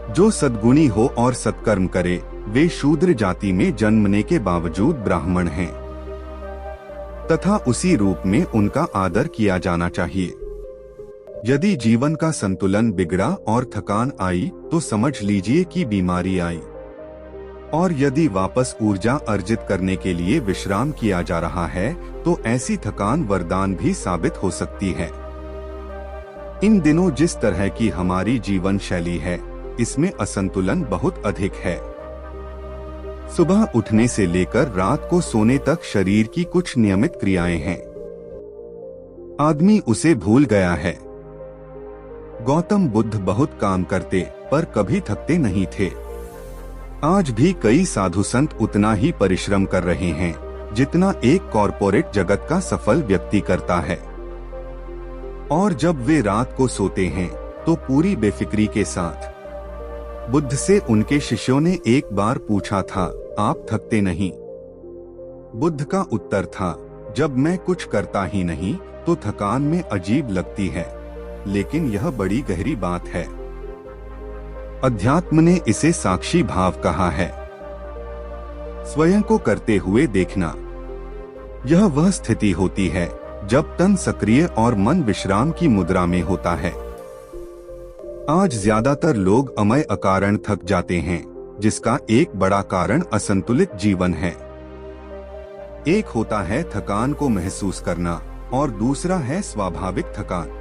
जो सद्गुणी हो और सत्कर्म करे, वे शूद्र जाति में जन्मने के बावजूद ब्राह्मण हैं, तथा उसी रूप में उनका आदर किया जाना चाहिए। यदि जीवन का संतुलन बिगड़ा और थकान आई तो समझ लीजिए कि बीमारी आई, और यदि वापस ऊर्जा अर्जित करने के लिए विश्राम किया जा रहा है तो ऐसी थकान वरदान भी साबित हो सकती है। इन दिनों जिस तरह की हमारी जीवन शैली है, इसमें असंतुलन बहुत अधिक है। सुबह उठने से लेकर रात को सोने तक शरीर की कुछ नियमित क्रियाएं हैं। आदमी उसे भूल गया है। गौतम बुद्ध बहुत काम करते पर कभी थकते नहीं थे। आज भी कई साधु संत उतना ही परिश्रम कर रहे हैं जितना एक कॉरपोरेट जगत का सफल व्यक्ति करता है। और जब वे रात को सोते हैं तो पूरी बेफिक्री के साथ। बुद्ध से उनके शिष्यों ने एक बार पूछा था, आप थकते नहीं? बुद्ध का उत्तर था, जब मैं कुछ करता ही नहीं तो थकान में अजीब लगती है, लेकिन यह बड़ी गहरी बात है। अध्यात्म ने इसे साक्षी भाव कहा है, स्वयं को करते हुए देखना। यह वह स्थिति होती है जब तन सक्रिय और मन विश्राम की मुद्रा में होता है। आज ज्यादातर लोग अमय अकारण थक जाते हैं, जिसका एक बड़ा कारण असंतुलित जीवन है। एक होता है थकान को महसूस करना और दूसरा है स्वाभाविक थकान।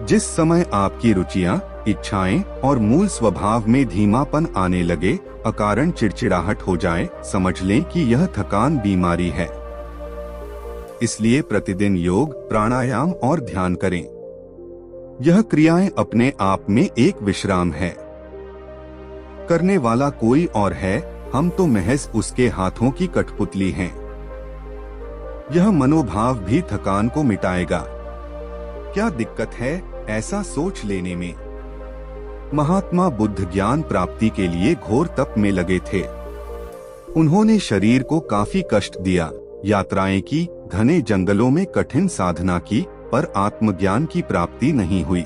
जिस समय आपकी रुचियां, इच्छाएं और मूल स्वभाव में धीमापन आने लगे, अकारण चिड़चिड़ाहट हो जाए, समझ लें कि यह थकान बीमारी है। इसलिए प्रतिदिन योग, प्राणायाम और ध्यान करें। यह क्रियाएं अपने आप में एक विश्राम है। करने वाला कोई और है, हम तो महज उसके हाथों की कठपुतली हैं। यह मनोभाव भी थकान को मिटाएगा। क्या दिक्कत है ऐसा सोच लेने में? महात्मा बुद्ध ज्ञान प्राप्ति के लिए घोर तप में लगे थे। उन्होंने शरीर को काफी कष्ट दिया, यात्राएं की, घने जंगलों में कठिन साधना की, पर आत्मज्ञान की प्राप्ति नहीं हुई।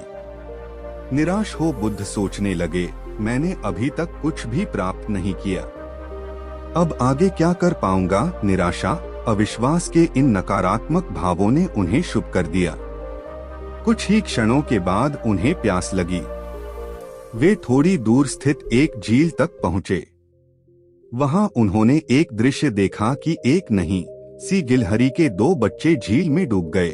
निराश हो बुद्ध सोचने लगे, मैंने अभी तक कुछ भी प्राप्त नहीं किया, अब आगे क्या कर पाऊंगा? निराशा, अविश्वास के इन नकारात्मक भावों ने उन्हें शुभ कर दिया। कुछ ही क्षणों के बाद उन्हें प्यास लगी। वे थोड़ी दूर स्थित एक झील तक पहुंचे। वहां उन्होंने एक दृश्य देखा कि एक नहीं सी गिलहरी के 2 बच्चे झील में डूब गए।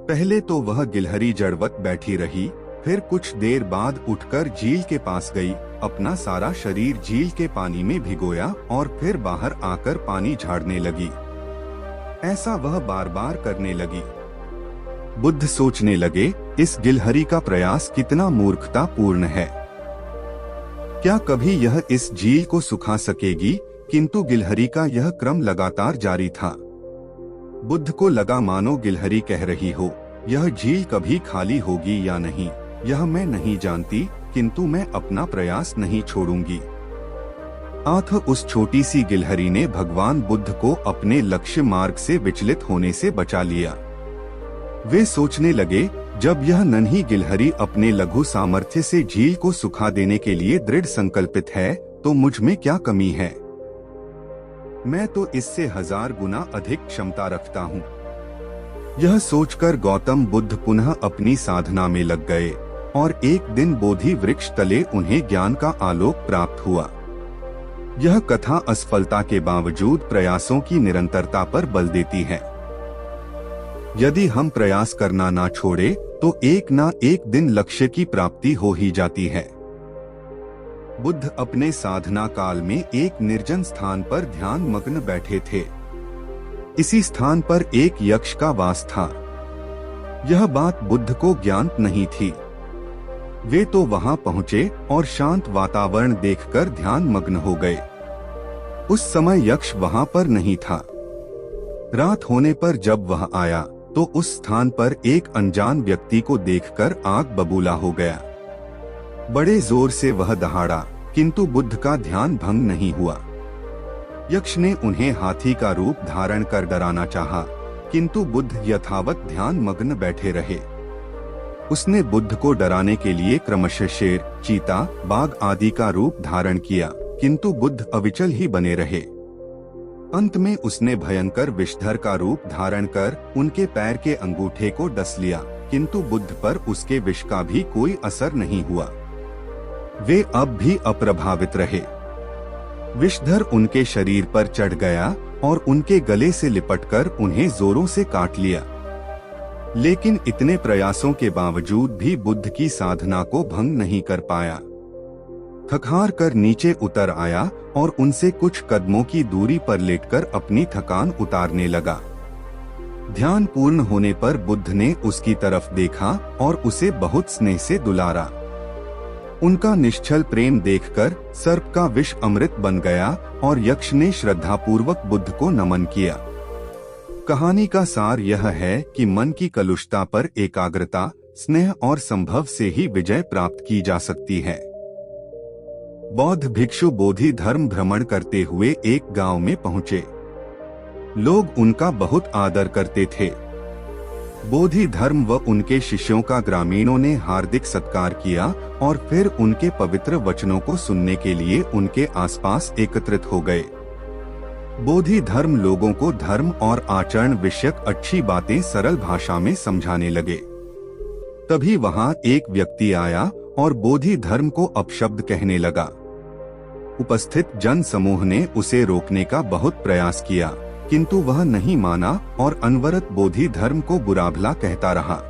पहले तो वह गिलहरी जड़वत बैठी रही, फिर कुछ देर बाद उठकर झील के पास गई, अपना सारा शरीर झील के पानी में भिगोया और फिर बाहर आकर पानी झाड़ने लगी। ऐसा वह बार बार करने लगी। बुद्ध सोचने लगे, इस गिलहरी का प्रयास कितना मूर्खतापूर्ण है। क्या कभी यह इस झील को सुखा सकेगी? किंतु गिलहरी का यह क्रम लगातार जारी था। बुद्ध को लगा मानो गिलहरी कह रही हो, यह झील कभी खाली होगी या नहीं, यह मैं नहीं जानती, किंतु मैं अपना प्रयास नहीं छोड़ूंगी। आठ उस छोटी सी गिलहरी ने भगवान बुद्ध को अपने लक्ष्य मार्ग से विचलित होने से बचा लिया। वे सोचने लगे, जब यह नन्ही गिलहरी अपने लघु सामर्थ्य से झील को सुखा देने के लिए दृढ़ संकल्पित है, तो मुझ में क्या कमी है? मैं तो इससे 1000 गुना अधिक क्षमता रखता हूँ। यह सोचकर गौतम बुद्ध पुनः अपनी साधना में लग गए और एक दिन बोधि वृक्ष तले उन्हें ज्ञान का आलोक प्राप्त हुआ। यह कथा असफलता के बावजूद प्रयासों की निरंतरता पर बल देती है। यदि हम प्रयास करना ना छोड़े तो एक ना एक दिन लक्ष्य की प्राप्ति हो ही जाती है। बुद्ध अपने साधना काल में एक निर्जन स्थान पर ध्यान मग्न बैठे थे। इसी स्थान पर एक यक्ष का वास था। यह बात बुद्ध को ज्ञात नहीं थी। वे तो वहां पहुंचे और शांत वातावरण देखकर ध्यान मग्न हो गए। उस समय यक्ष वहां पर नहीं था। रात होने पर जब वह आया तो उस स्थान पर एक अनजान व्यक्ति को देखकर आग बबूला हो गया। बड़े जोर से वह दहाड़ा, किंतु बुद्ध का ध्यान भंग नहीं हुआ। यक्ष ने उन्हें हाथी का रूप धारण कर डराना चाहा, किंतु बुद्ध यथावत ध्यान मग्न बैठे रहे। उसने बुद्ध को डराने के लिए क्रमशः शेर, चीता, बाघ आदि का रूप धारण किया, किंतु बुद्ध अविचल ही बने रहे। अंत में उसने भयंकर विषधर का रूप धारण कर उनके पैर के अंगूठे को डस लिया, किंतु बुद्ध पर उसके विष का भी कोई असर नहीं हुआ। वे अब भी अप्रभावित रहे। विषधर उनके शरीर पर चढ़ गया और उनके गले से लिपटकर उन्हें जोरों से काट लिया। लेकिन इतने प्रयासों के बावजूद भी बुद्ध की साधना को भंग नहीं कर पाया। थक-हार कर नीचे उतर आया और उनसे कुछ कदमों की दूरी पर लेटकर अपनी थकान उतारने लगा। ध्यान पूर्ण होने पर बुद्ध ने उसकी तरफ देखा और उसे बहुत स्नेह से दुलारा। उनका निश्चल प्रेम देखकर सर्प का विष अमृत बन गया और यक्ष ने श्रद्धापूर्वक बुद्ध को नमन किया। कहानी का सार यह है कि मन की कलुषता पर एकाग्रता, स्नेह और संभव से ही विजय प्राप्त की जा सकती है। बौद्ध भिक्षु बोधि धर्म भ्रमण करते हुए एक गांव में पहुंचे। लोग उनका बहुत आदर करते थे। बोधि धर्म व उनके शिष्यों का ग्रामीणों ने हार्दिक सत्कार किया और फिर उनके पवित्र वचनों को सुनने के लिए उनके आसपास एकत्रित हो गए। बोधि धर्म लोगों को धर्म और आचरण विषयक अच्छी बातें सरल भाषा में समझाने लगे। तभी वहां एक व्यक्ति आया और बोधि धर्म को अपशब्द कहने लगा। उपस्थित जन समूह ने उसे रोकने का बहुत प्रयास किया, किंतु वह नहीं माना और अनवरत बोधि धर्म को बुरा भला कहता रहा।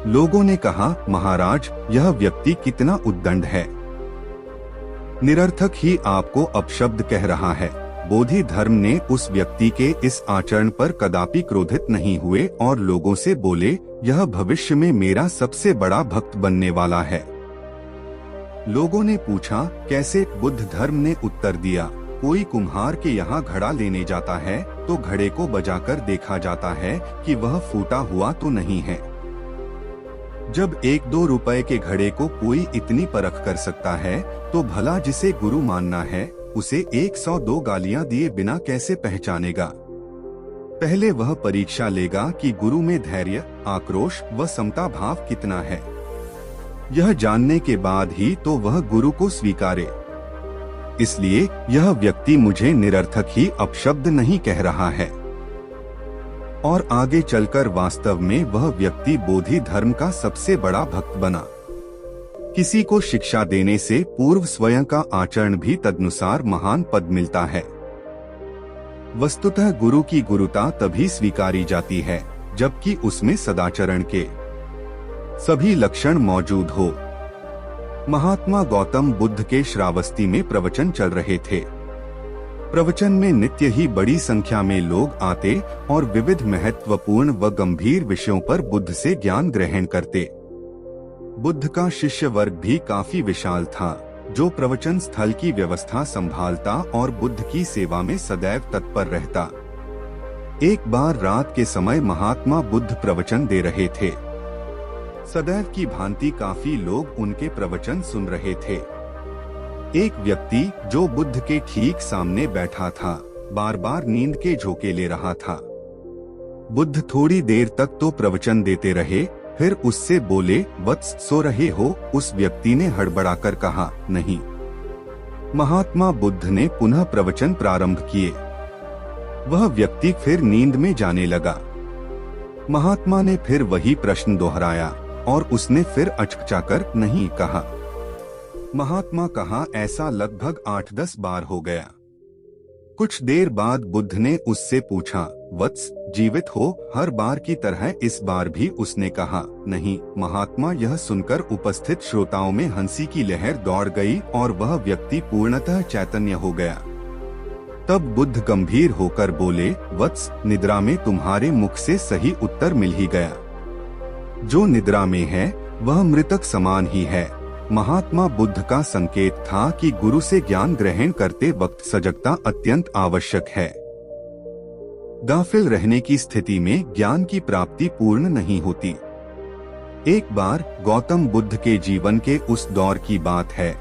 लोगों ने कहा, महाराज, यह व्यक्ति कितना उद्दंड है, निरर्थक ही आपको अपशब्द कह रहा है। बोधि धर्म ने उस व्यक्ति के इस आचरण पर कदापि क्रोधित नहीं हुए और लोगों से बोले, यह भविष्य में मेरा सबसे बड़ा भक्त बनने वाला है। लोगों ने पूछा, कैसे? बुद्ध धर्म ने उत्तर दिया, कोई कुम्हार के यहाँ घड़ा लेने जाता है तो घड़े को बजाकर देखा जाता है कि वह फूटा हुआ तो नहीं है। जब 1-2 रुपए के घड़े को कोई इतनी परख कर सकता है, तो भला जिसे गुरु मानना है उसे 102 गालियां दिए बिना कैसे पहचानेगा? पहले वह परीक्षा लेगा कि गुरु में धैर्य, आक्रोश व समता भाव कितना है। यह जानने के बाद ही तो वह गुरु को स्वीकारे। इसलिए यह व्यक्ति मुझे निरर्थक ही अपशब्द नहीं कह रहा है। और आगे चलकर वास्तव में वह व्यक्ति बोधि धर्म का सबसे बड़ा भक्त बना। किसी को शिक्षा देने से पूर्व स्वयं का आचरण भी तदनुसार महान पद मिलता है। वस्तुतः गुरु की गुरुता तभी स्वीकारी जाती है जबकि उसमें सदाचरण के सभी लक्षण मौजूद हो। महात्मा गौतम बुद्ध के श्रावस्ती में प्रवचन चल रहे थे। प्रवचन में नित्य ही बड़ी संख्या में लोग आते और विविध महत्वपूर्ण व गंभीर विषयों पर बुद्ध से ज्ञान ग्रहण करते। बुद्ध का शिष्य वर्ग भी काफी विशाल था, जो प्रवचन स्थल की व्यवस्था संभालता और बुद्ध की सेवा में सदैव तत्पर रहता। एक बार रात के समय महात्मा बुद्ध प्रवचन दे रहे थे। सदैव की भांति काफी लोग उनके प्रवचन सुन रहे थे। एक व्यक्ति जो बुद्ध के ठीक सामने बैठा था, बार बार नींद के झोंके ले रहा था। बुद्ध थोड़ी देर तक तो प्रवचन देते रहे, फिर उससे बोले, वत्स सो रहे हो? उस व्यक्ति ने हड़बड़ाकर कहा, नहीं। महात्मा बुद्ध ने पुनः प्रवचन प्रारंभ किए। वह व्यक्ति फिर नींद में जाने लगा। महात्मा ने फिर वही प्रश्न दोहराया और उसने फिर अचकचाकर नहीं कहा। महात्मा कहा, ऐसा लगभग 8-10 बार हो गया। कुछ देर बाद बुद्ध ने उससे पूछा, वत्स जीवित हो? हर बार की तरह इस बार भी उसने कहा, नहीं। महात्मा यह सुनकर उपस्थित श्रोताओं में हंसी की लहर दौड़ गई और वह व्यक्ति पूर्णतः चैतन्य हो गया। तब बुद्ध गंभीर होकर बोले, वत्स निद्रा में तुम्हारे मुख से सही उत्तर मिल ही गया। जो निद्रा में है वह मृतक समान ही है। महात्मा बुद्ध का संकेत था कि गुरु से ज्ञान ग्रहण करते वक्त सजगता अत्यंत आवश्यक है। गाफिल रहने की स्थिति में ज्ञान की प्राप्ति पूर्ण नहीं होती। एक बार गौतम बुद्ध के जीवन के उस दौर की बात है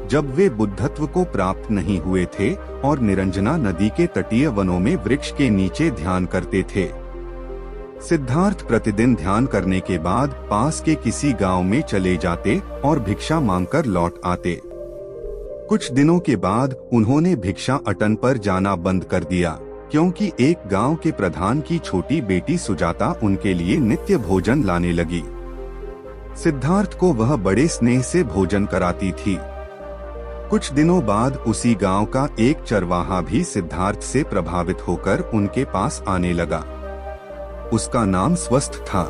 जब वे बुद्धत्व को प्राप्त नहीं हुए थे और निरंजना नदी के तटीय वनों में वृक्ष के नीचे ध्यान करते थे। सिद्धार्थ प्रतिदिन ध्यान करने के बाद पास के किसी गांव में चले जाते और भिक्षा मांगकर लौट आते। कुछ दिनों के बाद उन्होंने भिक्षा अटन पर जाना बंद कर दिया, क्योंकि एक गांव के प्रधान की छोटी बेटी सुजाता उनके लिए नित्य भोजन लाने लगी। सिद्धार्थ को वह बड़े स्नेह से भोजन कराती थी। कुछ दिनों बाद उसी गांव का एक चरवाहा भी सिद्धार्थ से प्रभावित होकर उनके पास आने लगा। उसका नाम स्वस्थ था।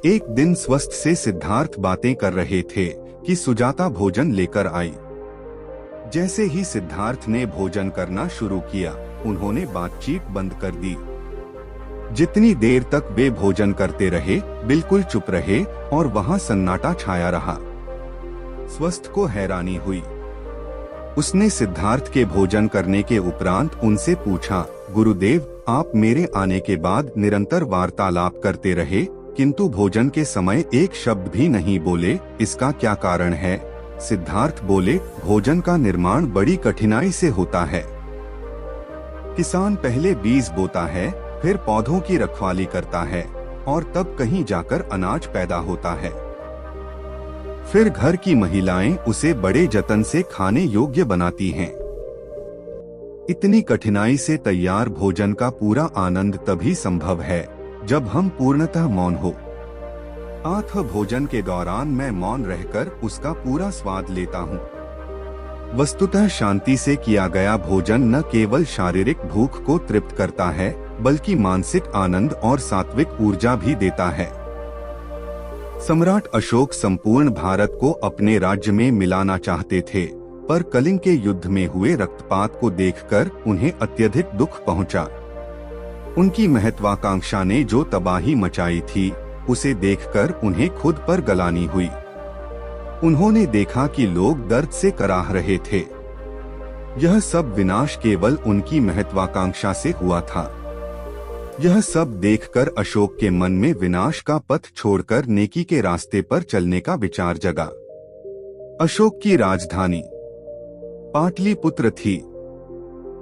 एक दिन स्वस्थ से सिद्धार्थ बातें कर रहे थे कि सुजाता भोजन लेकर आई। जैसे ही सिद्धार्थ ने भोजन करना शुरू किया, उन्होंने बातचीत बंद कर दी। जितनी देर तक वे भोजन करते रहे, बिल्कुल चुप रहे और वहां सन्नाटा छाया रहा। स्वस्थ को हैरानी हुई। उसने सिद्धार्थ के भोजन करने के उपरांत उनसे पूछा, गुरुदेव, आप मेरे आने के बाद निरंतर वार्तालाप करते रहे, किंतु भोजन के समय एक शब्द भी नहीं बोले, इसका क्या कारण है? सिद्धार्थ बोले, भोजन का निर्माण बड़ी कठिनाई से होता है। किसान पहले बीज बोता है, फिर पौधों की रखवाली करता है और तब कहीं जाकर अनाज पैदा होता है। फिर घर की महिलाएं उसे बड़े जतन से खाने योग्य बनाती हैं। इतनी कठिनाई से तैयार भोजन का पूरा आनंद तभी संभव है जब हम पूर्णतः मौन हो। आत्म भोजन के दौरान मैं मौन रहकर उसका पूरा स्वाद लेता हूँ। वस्तुतः शांति से किया गया भोजन न केवल शारीरिक भूख को तृप्त करता है, बल्कि मानसिक आनंद और सात्विक ऊर्जा भी देता है। सम्राट अशोक संपूर्ण भारत को अपने राज्य में मिलाना चाहते थे, पर कलिंग के युद्ध में हुए रक्तपात को देखकर उन्हें अत्यधिक दुख पहुंचा। उनकी महत्वाकांक्षा ने जो तबाही मचाई थी, उसे देखकर उन्हें खुद पर गलानी हुई। उन्होंने देखा कि लोग दर्द से कराह रहे थे। यह सब विनाश केवल उनकी महत्वाकांक्षा से हुआ था। यह सब देखकर अशोक के मन में विनाश का पथ छोड़कर नेकी के रास्ते पर चलने का विचार जगा। अशोक की राजधानी पाटलिपुत्र थी।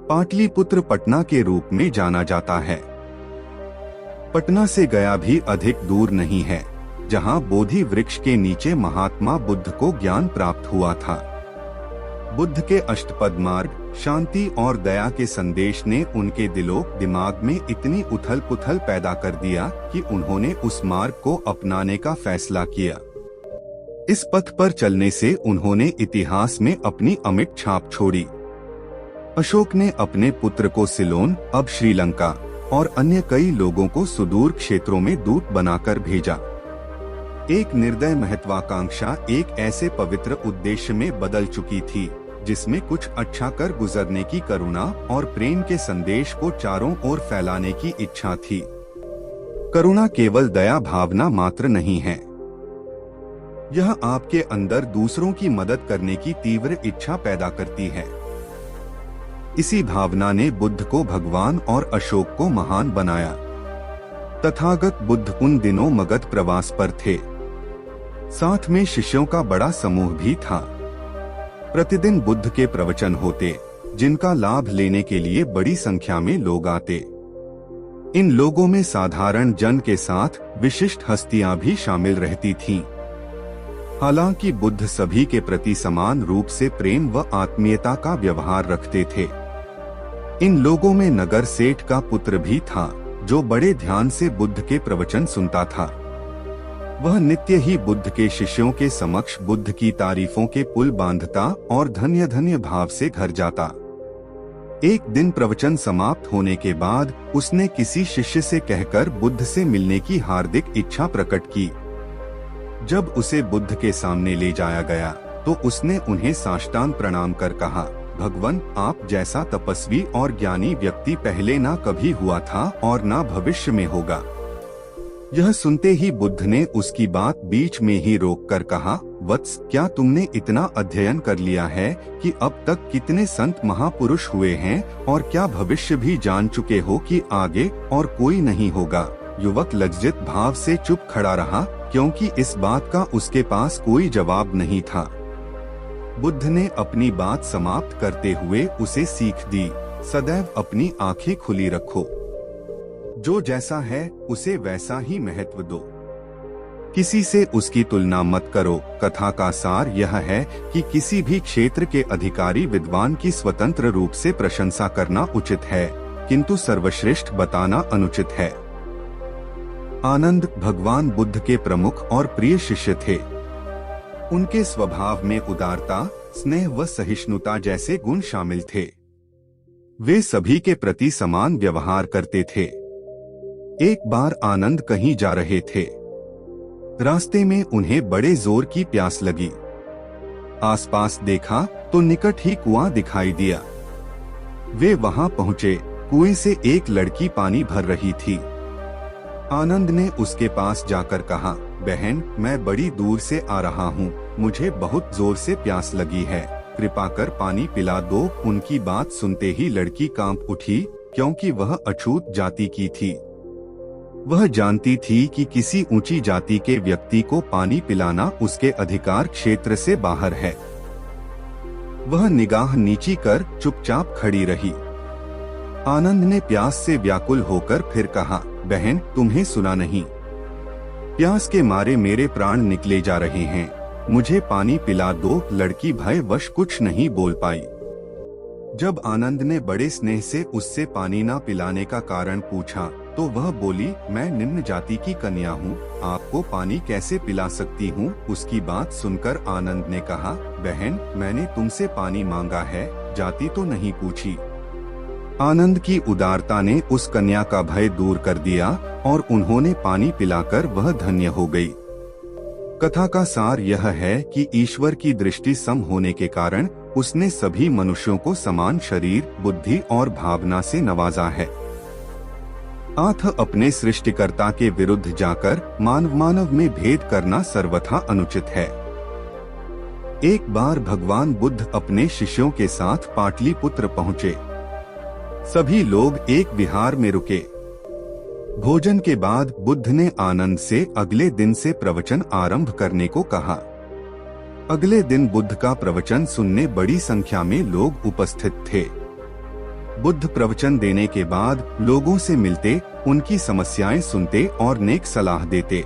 पाटलिपुत्र पटना के रूप में जाना जाता है। पटना से गया भी अधिक दूर नहीं है, जहां बोधि वृक्ष के नीचे महात्मा बुद्ध को ज्ञान प्राप्त हुआ था। बुद्ध के अष्टपद मार्ग, शांति और दया के संदेश ने उनके दिलो दिमाग में इतनी उथल पुथल पैदा कर दिया कि उन्होंने उस मार्ग को अपनाने का फैसला किया। इस पथ पर चलने से उन्होंने इतिहास में अपनी अमिट छाप छोड़ी। अशोक ने अपने पुत्र को सिलोन, अब श्रीलंका, और अन्य कई लोगों को सुदूर क्षेत्रों में दूत बनाकर भेजा। एक निर्दय महत्वाकांक्षा एक ऐसे पवित्र उद्देश्य में बदल चुकी थी जिसमें कुछ अच्छा कर गुजरने की करुणा और प्रेम के संदेश को चारों ओर फैलाने की इच्छा थी। करुणा केवल दया भावना मात्र नहीं है, यह आपके अंदर दूसरों की मदद करने की तीव्र इच्छा पैदा करती है। इसी भावना ने बुद्ध को भगवान और अशोक को महान बनाया। तथागत बुद्ध उन दिनों मगध प्रवास पर थे। साथ में शिष्यों का बड़ा समूह भी था। प्रतिदिन बुद्ध के प्रवचन होते, जिनका लाभ लेने के लिए बड़ी संख्या में लोग आते। इन लोगों में साधारण जन के साथ विशिष्ट हस्तियां भी शामिल रहती थीं। हालांकि बुद्ध सभी के प्रति समान रूप से प्रेम व आत्मीयता का व्यवहार रखते थे। इन लोगों में नगर सेठ का पुत्र भी था, जो बड़े ध्यान से बुद्ध के प्रवचन सुनता था। वह नित्य ही बुद्ध के शिष्यों के समक्ष बुद्ध की तारीफों के पुल बांधता और धन्य धन्य भाव से घर जाता। एक दिन प्रवचन समाप्त होने के बाद उसने किसी शिष्य से कहकर बुद्ध से मिलने की हार्दिक इच्छा प्रकट की। जब उसे बुद्ध के सामने ले जाया गया तो उसने उन्हें साष्टांग प्रणाम कर कहा, भगवान, आप जैसा तपस्वी और ज्ञानी व्यक्ति पहले ना कभी हुआ था और ना भविष्य में होगा। यह सुनते ही बुद्ध ने उसकी बात बीच में ही रोककर कहा, वत्स, क्या तुमने इतना अध्ययन कर लिया है कि अब तक कितने संत महापुरुष हुए हैं और क्या भविष्य भी जान चुके हो कि आगे और कोई नहीं होगा? युवक लज्जित भाव से चुप खड़ा रहा, क्योंकि इस बात का उसके पास कोई जवाब नहीं था। बुद्ध ने अपनी बात समाप्त करते हुए उसे सीख दी, सदैव अपनी आंखें खुली रखो। जो जैसा है उसे वैसा ही महत्व दो। किसी से उसकी तुलना मत करो। कथा का सार यह है कि किसी भी क्षेत्र के अधिकारी विद्वान की स्वतंत्र रूप से प्रशंसा करना उचित है, किंतु सर्वश्रेष्ठ बताना अनुचित है। आनंद भगवान बुद्ध के प्रमुख और प्रिय शिष्य थे। उनके स्वभाव में उदारता, स्नेह व सहिष्णुता जैसे गुण शामिल थे। वे सभी के प्रति समान व्यवहार करते थे। एक बार आनंद कहीं जा रहे थे। रास्ते में उन्हें बड़े जोर की प्यास लगी। आसपास देखा तो निकट ही कुआं दिखाई दिया। वे वहां पहुंचे। कुएं से एक लड़की पानी भर रही थी। आनंद ने उसके पास जाकर कहा, बहन, मैं बड़ी दूर से आ रहा हूँ, मुझे बहुत जोर से प्यास लगी है, कृपा कर पानी पिला दो। उनकी बात सुनते ही लड़की कांप उठी, क्योंकि वह अछूत जाति की थी। वह जानती थी कि किसी ऊंची जाति के व्यक्ति को पानी पिलाना उसके अधिकार क्षेत्र से बाहर है। वह निगाह नीची कर चुपचाप खड़ी रही। आनंद ने प्यास से व्याकुल होकर फिर कहा, बहन, तुम्हें सुना नहीं? प्यास के मारे मेरे प्राण निकले जा रहे हैं, मुझे पानी पिला दो। लड़की भयवश कुछ नहीं बोल पाई। जब आनंद ने बड़े स्नेह से उससे पानी ना पिलाने का कारण पूछा तो वह बोली, मैं निम्न जाति की कन्या हूँ, आपको पानी कैसे पिला सकती हूँ? उसकी बात सुनकर आनंद ने कहा, बहन, मैंने तुमसे पानी मांगा है, जाति तो नहीं पूछी। आनंद की उदारता ने उस कन्या का भय दूर कर दिया और उन्होंने पानी पिलाकर वह धन्य हो गई। कथा का सार यह है कि ईश्वर की दृष्टि सम होने के कारण उसने सभी मनुष्यों को समान शरीर, बुद्धि और भावना से नवाजा है। अतः अपने सृष्टिकर्ता के विरुद्ध जाकर मानव में भेद करना सर्वथा अनुचित है। एक बार भगवान बुद्ध अपने शिष्यों के साथ पाटलिपुत्र पहुँचे। सभी लोग एक विहार में रुके। भोजन के बाद बुद्ध ने आनंद से अगले दिन से प्रवचन आरंभ करने को कहा। अगले दिन बुद्ध का प्रवचन सुनने बड़ी संख्या में लोग उपस्थित थे। बुद्ध प्रवचन देने के बाद लोगों से मिलते, उनकी समस्याएं सुनते और नेक सलाह देते।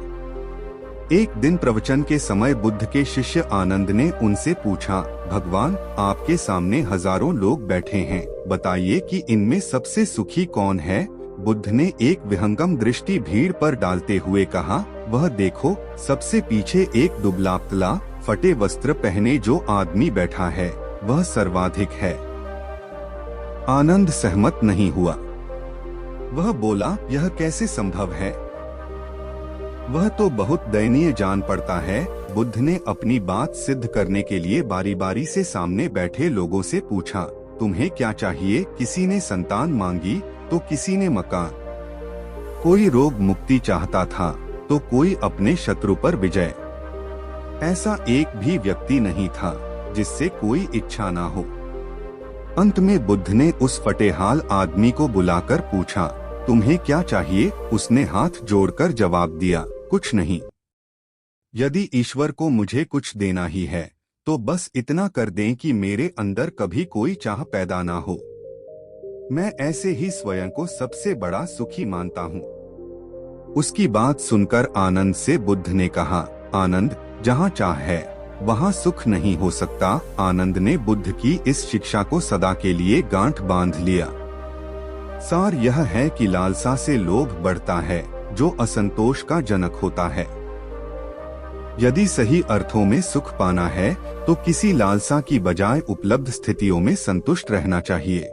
एक दिन प्रवचन के समय बुद्ध के शिष्य आनंद ने उनसे पूछा, भगवान, आपके सामने हजारों लोग बैठे हैं, बताइए कि इनमें सबसे सुखी कौन है? बुद्ध ने एक विहंगम दृष्टि भीड़ पर डालते हुए कहा, वह देखो, सबसे पीछे एक दुबला-पतला, फटे वस्त्र पहने जो आदमी बैठा है, वह सर्वाधिक है। आनंद सहमत नहीं हुआ। वह बोला, यह कैसे संभव है? वह तो बहुत दयनीय जान पड़ता है। बुद्ध ने अपनी बात सिद्ध करने के लिए बारी बारी से सामने बैठे लोगों से पूछा, तुम्हें क्या चाहिए? किसी ने संतान मांगी तो किसी ने मकान, कोई रोग मुक्ति चाहता था तो कोई अपने शत्रु पर विजय। ऐसा एक भी व्यक्ति नहीं था जिससे कोई इच्छा ना हो। अंत में बुद्ध ने उस फटेहाल आदमी को बुलाकर पूछा, तुम्हें क्या चाहिए? उसने हाथ जोड़कर जवाब दिया, कुछ नहीं। यदि ईश्वर को मुझे कुछ देना ही है तो बस इतना कर दें कि मेरे अंदर कभी कोई चाह पैदा ना हो। मैं ऐसे ही स्वयं को सबसे बड़ा सुखी मानता हूँ। उसकी बात सुनकर आनंद से बुद्ध ने कहा, आनंद, जहाँ चाह है वहाँ सुख नहीं हो सकता। आनंद ने बुद्ध की इस शिक्षा को सदा के लिए गांठ बांध लिया। सार यह है कि लालसा से लोभ बढ़ता है जो असंतोष का जनक होता है। यदि सही अर्थों में सुख पाना है तो किसी लालसा की बजाय उपलब्ध स्थितियों में संतुष्ट रहना चाहिए।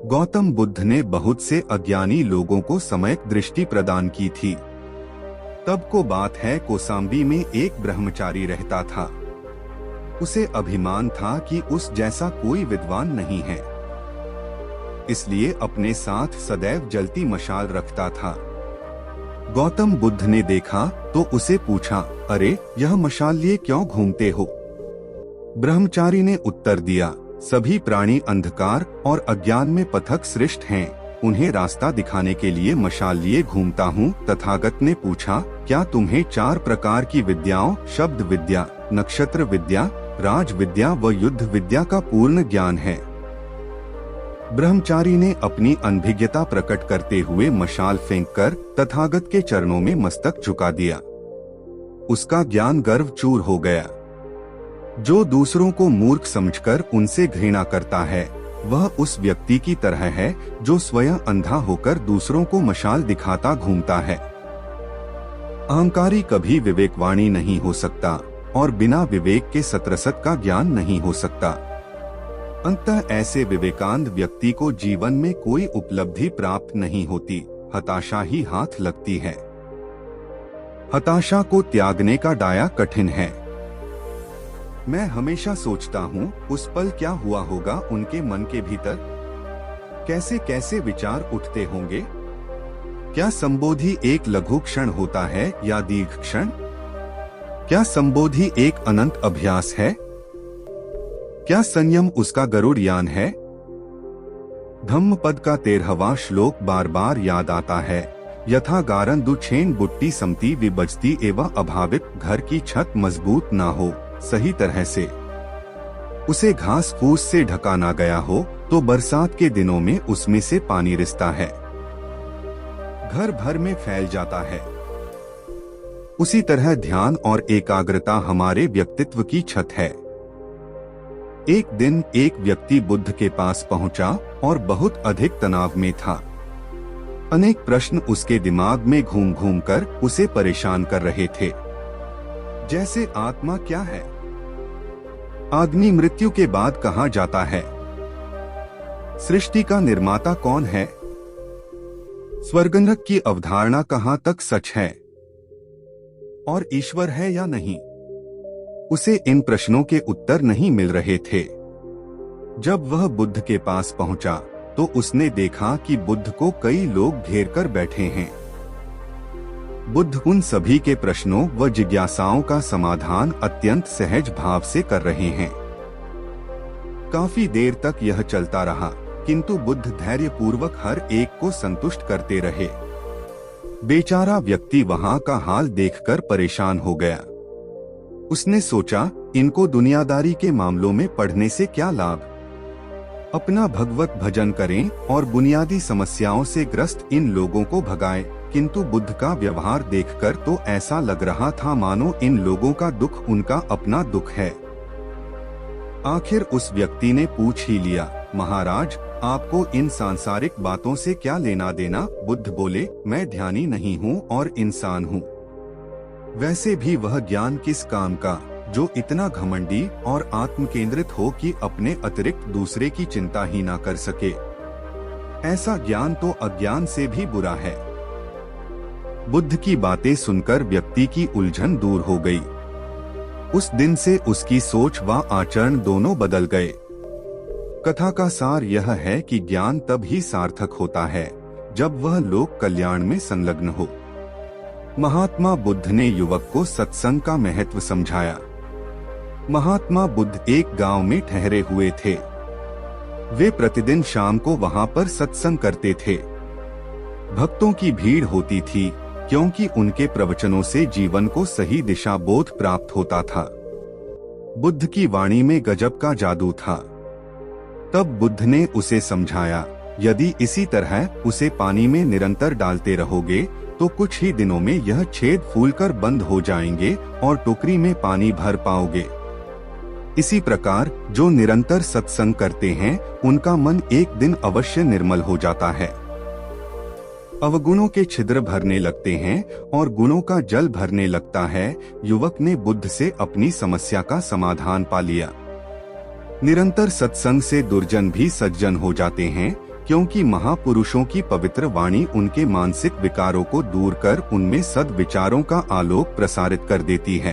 गौतम बुद्ध ने बहुत से अज्ञानी लोगों को सम्यक दृष्टि प्रदान की थी। तब को बात है, कौसाम्बी में एक ब्रह्मचारी रहता था। उसे अभिमान था कि उस जैसा कोई विद्वान नहीं है, इसलिए अपने साथ सदैव जलती मशाल रखता था। गौतम बुद्ध ने देखा तो उसे पूछा, अरे यह मशाल लिए क्यों घूमते हो? ब्रह्मचारी ने उत्तर दिया, सभी प्राणी अंधकार और अज्ञान में पथक सृष्ट हैं, उन्हें रास्ता दिखाने के लिए मशाल लिए घूमता हूँ। तथागत ने पूछा, क्या तुम्हें 4 प्रकार की विद्याओं, शब्द विद्या, नक्षत्र विद्या, राज विद्या व युद्ध विद्या का पूर्ण ज्ञान है? ब्रह्मचारी ने अपनी अनभिज्ञता प्रकट करते हुए मशाल फेंककर तथागत के चरणों में मस्तक झुका दिया। उसका ज्ञान गर्व चूर हो गया। जो दूसरों को मूर्ख समझकर उनसे घृणा करता है वह उस व्यक्ति की तरह है जो स्वयं अंधा होकर दूसरों को मशाल दिखाता घूमता है। अहंकारी कभी विवेकवाणी नहीं हो सकता और बिना विवेक के सत्रसत का ज्ञान नहीं हो सकता। अंततः ऐसे विवेकानंद व्यक्ति को जीवन में कोई उपलब्धि प्राप्त नहीं होती, हताशा ही हाथ लगती है। हताशा को त्यागने का डाया कठिन है। मैं हमेशा सोचता हूँ उस पल क्या हुआ होगा उनके मन के भीतर, कैसे कैसे विचार उठते होंगे। क्या संबोधि एक लघु क्षण होता है या दीर्घ क्षण? क्या संबोधि एक अनंत अभ्यास है? क्या संयम उसका गरुड़ यान है? धम्मपद का 13वां श्लोक बार बार याद आता है, यथा गारन दुछेन बुट्टी समती विबजती एवं अभावित घर की छत मजबूत ना हो सही तरह से, उसे घास फूस से ढका ना गया हो तो बरसात के दिनों में उसमें से पानी रिसता है, घर भर में फैल जाता है। उसी तरह ध्यान और एकाग्रता हमारे व्यक्तित्व की छत है। एक दिन एक व्यक्ति बुद्ध के पास पहुंचा और बहुत अधिक तनाव में था। अनेक प्रश्न उसके दिमाग में घूम घूम कर उसे परेशान कर रहे थे। जैसे आत्मा क्या है? आदमी मृत्यु के बाद कहाँ जाता है? सृष्टि का निर्माता कौन है? स्वर्ग नरक की अवधारणा कहाँ तक सच है? और ईश्वर है या नहीं? उसे इन प्रश्नों के उत्तर नहीं मिल रहे थे। जब वह बुद्ध के पास पहुंचा तो उसने देखा कि बुद्ध को कई लोग घेर कर बैठे हैं। बुद्ध उन सभी के प्रश्नों व जिज्ञासाओं का समाधान अत्यंत सहज भाव से कर रहे हैं। काफी देर तक यह चलता रहा, किंतु बुद्ध धैर्य पूर्वक हर एक को संतुष्ट करते रहे। बेचारा व्यक्ति वहां का हाल देखकर परेशान हो गया। उसने सोचा, इनको दुनियादारी के मामलों में पढ़ने से क्या लाभ? अपना भगवत भजन करें और बुनियादी समस्याओं से ग्रस्त इन लोगों को भगाएं। किंतु बुद्ध का व्यवहार देखकर तो ऐसा लग रहा था मानो इन लोगों का दुख उनका अपना दुख है। आखिर उस व्यक्ति ने पूछ ही लिया, महाराज, आपको इन सांसारिक बातों से क्या लेना देना? बुद्ध बोले, मैं ध्यानी नहीं हूँ और इंसान हूँ। वैसे भी वह ज्ञान किस काम का जो इतना घमंडी और आत्म केंद्रित हो कि अपने अतिरिक्त दूसरे की चिंता ही ना कर सके। ऐसा ज्ञान तो अज्ञान से भी बुरा है। बुद्ध की बातें सुनकर व्यक्ति की उलझन दूर हो गई। उस दिन से उसकी सोच व आचरण दोनों बदल गए। कथा का सार यह है कि ज्ञान तब ही सार्थक होता है जब वह लोक कल्याण में संलग्न हो। महात्मा बुद्ध ने युवक को सत्संग का महत्व समझाया। महात्मा बुद्ध एक गांव में ठहरे हुए थे। वे प्रतिदिन शाम को वहां पर सत्संग करते थे। भक्तों की भीड़ होती थी क्योंकि उनके प्रवचनों से जीवन को सही दिशा बोध प्राप्त होता था। बुद्ध की वाणी में गजब का जादू था। तब बुद्ध ने उसे समझाया, यदि इसी तरह उसे पानी में निरंतर डालते रहोगे तो कुछ ही दिनों में यह छेद फूलकर बंद हो जाएंगे और टोकरी में पानी भर पाओगे। इसी प्रकार जो निरंतर सत्संग करते हैं उनका मन एक दिन अवश्य निर्मल हो जाता है। अवगुणों के छिद्र भरने लगते हैं और गुणों का जल भरने लगता है। युवक ने बुद्ध से अपनी समस्या का समाधान पा लिया। निरंतर सत्संग से दुर्जन भी सज्जन हो जाते हैं क्योंकि महापुरुषों की पवित्र वाणी उनके मानसिक विकारों को दूर कर उनमें सद्विचारों का आलोक प्रसारित कर देती है।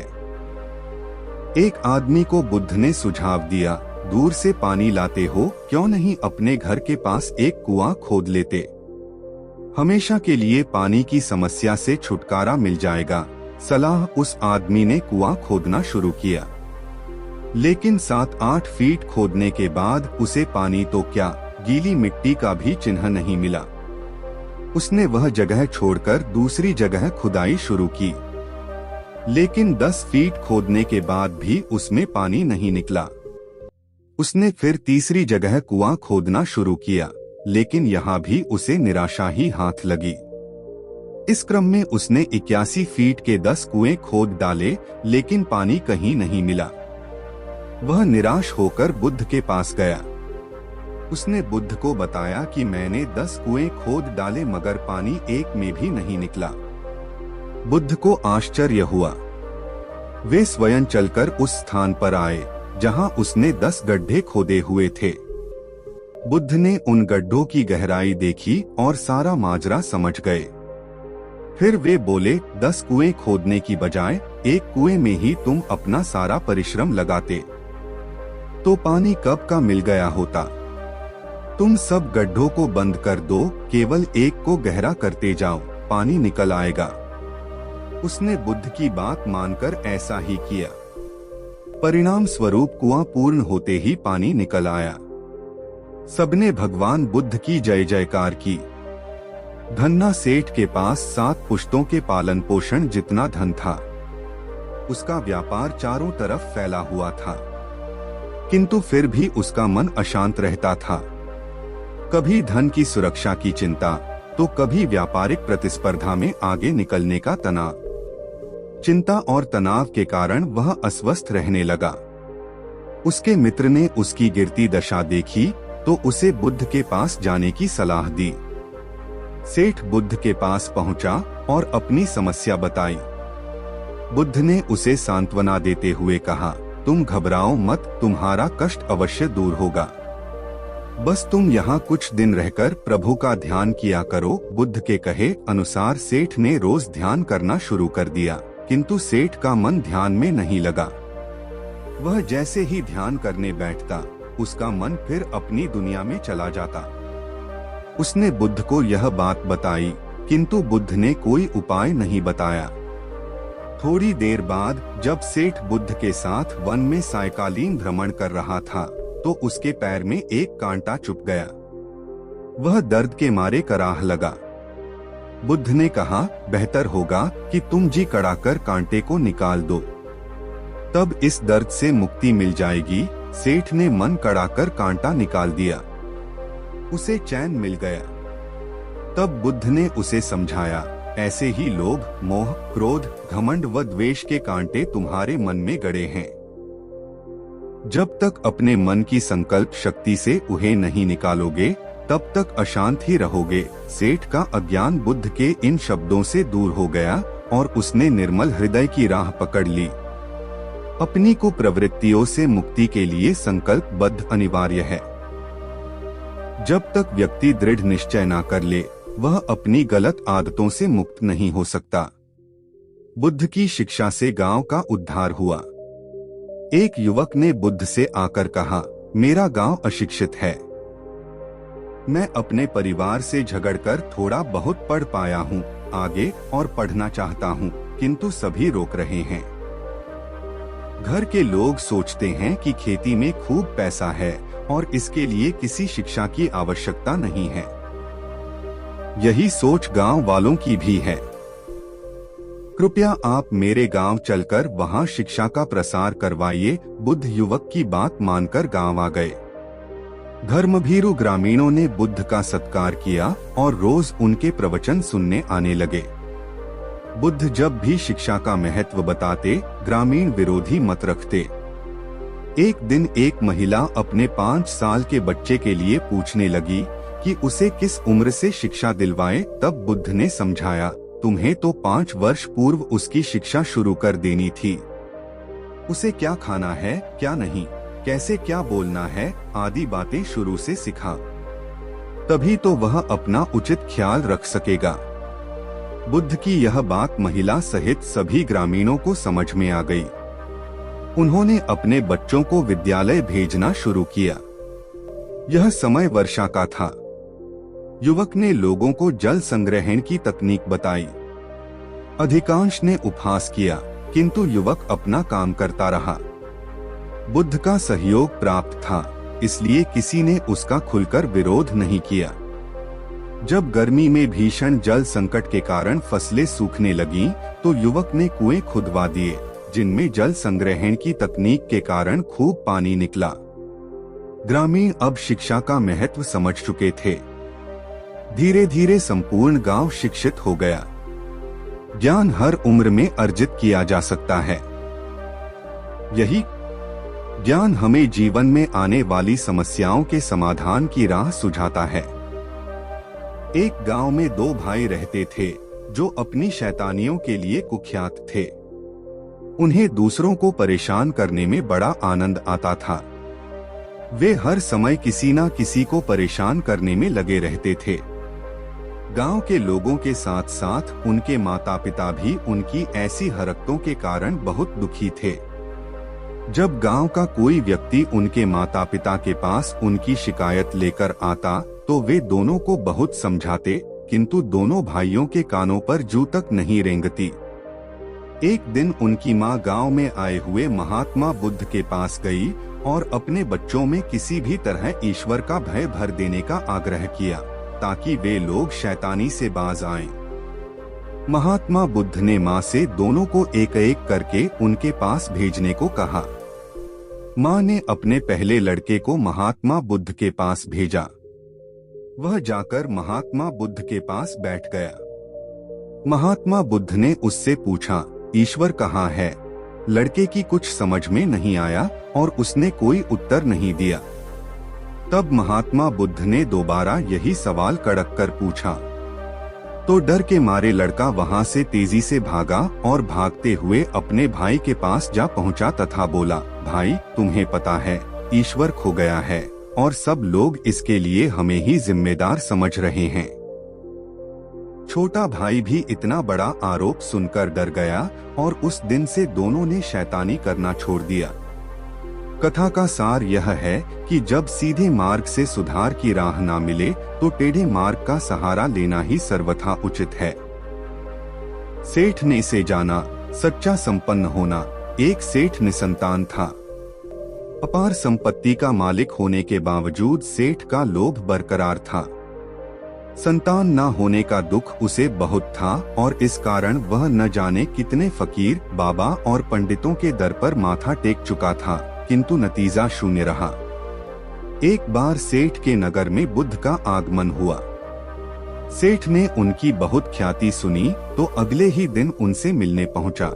एक आदमी को बुद्ध ने सुझाव दिया, दूर से पानी लाते हो, क्यों नहीं अपने घर के पास एक कुआं खोद लेते। हमेशा के लिए पानी की समस्या से छुटकारा मिल जाएगा। सलाह उस आदमी ने कुआं खोदना शुरू किया, लेकिन 7-8 फीट खोदने के बाद उसे पानी तो क्या, गीली मिट्टी का भी चिन्ह नहीं मिला। उसने वह जगह छोड़कर दूसरी जगह खुदाई शुरू की, लेकिन 10 फीट खोदने के बाद भी उसमें पानी नहीं निकला। उसने फिर तीसरी जगह कुआं खोदना शुरू किया, लेकिन यहाँ भी उसे निराशा ही हाथ लगी। इस क्रम में उसने 81 फीट के 10 कुएं खोद डाले, लेकिन पानी कहीं नहीं मिला। वह निराश होकर बुद्ध के पास गया। उसने बुद्ध को बताया कि मैंने 10 कुएं खोद डाले मगर पानी एक में भी नहीं निकला। बुद्ध को आश्चर्य हुआ। वे स्वयं चलकर उस स्थान पर आए जहां उसने 10 गड्ढे खोदे हुए थे। बुद्ध ने उन गड्ढों की गहराई देखी और सारा माजरा समझ गए। फिर वे बोले, 10 कुएं खोदने की बजाय एक कुएं में ही तुम अपना सारा परिश्रम लगाते तो पानी कब का मिल गया होता। तुम सब गड्ढों को बंद कर दो, केवल एक को गहरा करते जाओ, पानी निकल आएगा। उसने बुद्ध की बात मानकर ऐसा ही किया। परिणाम स्वरूप कुआं पूर्ण होते ही पानी निकल आया। सबने भगवान बुद्ध की जय जयकार की। धन्ना सेठ के पास 7 पुश्तों के पालन पोषण जितना धन था। उसका व्यापार चारों तरफ फैला हुआ था, किंतु फिर भी उसका मन अशांत रहता था। कभी धन की सुरक्षा की चिंता तो कभी व्यापारिक प्रतिस्पर्धा में आगे निकलने का तनाव। चिंता और तनाव के कारण वह अस्वस्थ रहने लगा। उसके मित्र ने उसकी गिरती दशा देखी तो उसे बुद्ध के पास जाने की सलाह दी। सेठ बुद्ध के पास पहुंचा और अपनी समस्या बताई। बुद्ध ने उसे सांत्वना देते हुए कहा, तुम घबराओ मत, तुम्हारा कष्ट अवश्य दूर होगा। बस तुम यहाँ कुछ दिन रहकर प्रभु का ध्यान किया करो। बुद्ध के कहे अनुसार सेठ ने रोज ध्यान करना शुरू कर दिया, किंतु सेठ का मन ध्यान में नहीं लगा। वह जैसे ही ध्यान करने बैठता, उसका मन फिर अपनी दुनिया में चला जाता। उसने बुद्ध को यह बात बताई, किंतु बुद्ध ने कोई उपाय नहीं बताया। थोड़ी देर बाद जब सेठ बुद्ध के साथ वन में सायकालीन भ्रमण कर रहा था तो उसके पैर में एक कांटा चुभ गया। वह दर्द के मारे कराह लगा। बुद्ध ने कहा, बेहतर होगा कि तुम जी कड़ाकर कांटे को निकाल दो, तब इस दर्द से मुक्ति मिल जाएगी। सेठ ने मन कड़ाकर कांटा निकाल दिया। उसे चैन मिल गया। तब बुद्ध ने उसे समझाया, ऐसे ही लोभ, मोह, क्रोध, घमंड व द्वेष के कांटे तुम्हारे मन में गड़े हैं। जब तक अपने मन की संकल्प शक्ति से उन्हें नहीं निकालोगे तब तक अशांत ही रहोगे। सेठ का अज्ञान बुद्ध के इन शब्दों से दूर हो गया और उसने निर्मल हृदय की राह पकड़ ली। अपनी कुप्रवृत्तियों से मुक्ति के लिए संकल्पबद्ध अनिवार्य है। जब तक व्यक्ति दृढ़ निश्चय न कर ले वह अपनी गलत आदतों से मुक्त नहीं हो सकता। बुद्ध की शिक्षा से गांव का उद्धार हुआ। एक युवक ने बुद्ध से आकर कहा, मेरा गांव अशिक्षित है। मैं अपने परिवार से झगड़कर थोड़ा बहुत पढ़ पाया हूँ आगे और पढ़ना चाहता हूँ, किंतु सभी रोक रहे हैं। घर के लोग सोचते हैं कि खेती में खूब पैसा है और इसके लिए किसी शिक्षा की आवश्यकता नहीं है। यही सोच गांव वालों की भी है। कृपया आप मेरे गांव चलकर वहां शिक्षा का प्रसार करवाइए। बुद्ध युवक की बात मानकर गांव आ गए। धर्मभीरू ग्रामीणों ने बुद्ध का सत्कार किया और रोज उनके प्रवचन सुनने आने लगे। बुद्ध जब भी शिक्षा का महत्व बताते, ग्रामीण विरोधी मत रखते। एक दिन एक महिला अपने 5 साल के बच्चे के लिए पूछने लगी कि उसे किस उम्र से शिक्षा दिलवाएं। तब बुद्ध ने समझाया, तुम्हें तो 5 वर्ष पूर्व उसकी शिक्षा शुरू कर देनी थी। उसे क्या खाना है, क्या नहीं, कैसे क्या बोलना है आदि बातें शुरू से सिखा, तभी तो वह अपना उचित ख्याल रख सकेगा। बुद्ध की यह बात महिला सहित सभी ग्रामीणों को समझ में आ गई। उन्होंने अपने बच्चों को विद्यालय भेजना शुरू किया। यह समय वर्षा का था। युवक ने लोगों को जल संग्रहण की तकनीक बताई। अधिकांश ने उपहास किया, किंतु युवक अपना काम करता रहा। बुद्ध का सहयोग प्राप्त था, इसलिए किसी ने उसका खुलकर विरोध नहीं किया। जब गर्मी में भीषण जल संकट के कारण फसलें सूखने लगीं, तो युवक ने कुएं खुदवा दिए, जिनमें जल संग्रहण की तकनीक के कारण खूब पानी निकला। ग्रामीण अब शिक्षा का महत्व समझ चुके थे। धीरे धीरे संपूर्ण गांव शिक्षित हो गया। ज्ञान हर उम्र में अर्जित किया जा सकता है। यही ज्ञान हमें जीवन में आने वाली समस्याओं के समाधान की राह सुझाता है। एक गांव में 2 भाई रहते थे जो अपनी शैतानियों के लिए कुख्यात थे। उन्हें दूसरों को परेशान करने में बड़ा आनंद आता था। वे हर समय किसी न किसी को परेशान करने में लगे रहते थे। गांव के लोगों के साथ साथ उनके माता पिता भी उनकी ऐसी हरकतों के कारण बहुत दुखी थे। जब गांव का कोई व्यक्ति उनके माता पिता के पास उनकी शिकायत लेकर आता, तो वे दोनों को बहुत समझाते, किंतु दोनों भाइयों के कानों पर जू तक नहीं रेंगती। एक दिन उनकी मां गांव में आए हुए महात्मा बुद्ध के पास गई और अपने बच्चों में किसी भी तरह ईश्वर का भय भर देने का आग्रह किया, ताकि वे लोग शैतानी से बाज आएं। महात्मा बुद्ध ने मां से दोनों को एक एक करके उनके पास भेजने को कहा। मां ने अपने पहले लड़के को महात्मा बुद्ध के पास भेजा। वह जाकर महात्मा बुद्ध के पास बैठ गया। महात्मा बुद्ध ने उससे पूछा, ईश्वर कहाँ है? लड़के की कुछ समझ में नहीं आया और उसने कोई उत्तर नहीं दिया। तब महात्मा बुद्ध ने दोबारा यही सवाल कड़क कर पूछा, तो डर के मारे लड़का वहां से तेजी से भागा और भागते हुए अपने भाई के पास जा पहुंचा तथा बोला, भाई, तुम्हें पता है ईश्वर खो गया है और सब लोग इसके लिए हमें ही जिम्मेदार समझ रहे हैं। छोटा भाई भी इतना बड़ा आरोप सुनकर डर गया और उस दिन से दोनों ने शैतानी करना छोड़ दिया। कथा का सार यह है कि जब सीधे मार्ग से सुधार की राह ना मिले तो टेढ़े मार्ग का सहारा लेना ही सर्वथा उचित है। सेठ ने से जाना, सच्चा संपन्न होना। एक सेठ निसंतान था। अपार संपत्ति का मालिक होने के बावजूद सेठ का लोभ बरकरार था। संतान न होने का दुख उसे बहुत था और इस कारण वह न जाने कितने फकीर, बाबा और पंडितों के दर पर माथा टेक चुका था, किंतु नतीजा शून्य रहा। एक बार सेठ के नगर में बुद्ध का आगमन हुआ। सेठ ने उनकी बहुत ख्याति सुनी तो अगले ही दिन उनसे मिलने पहुंचा।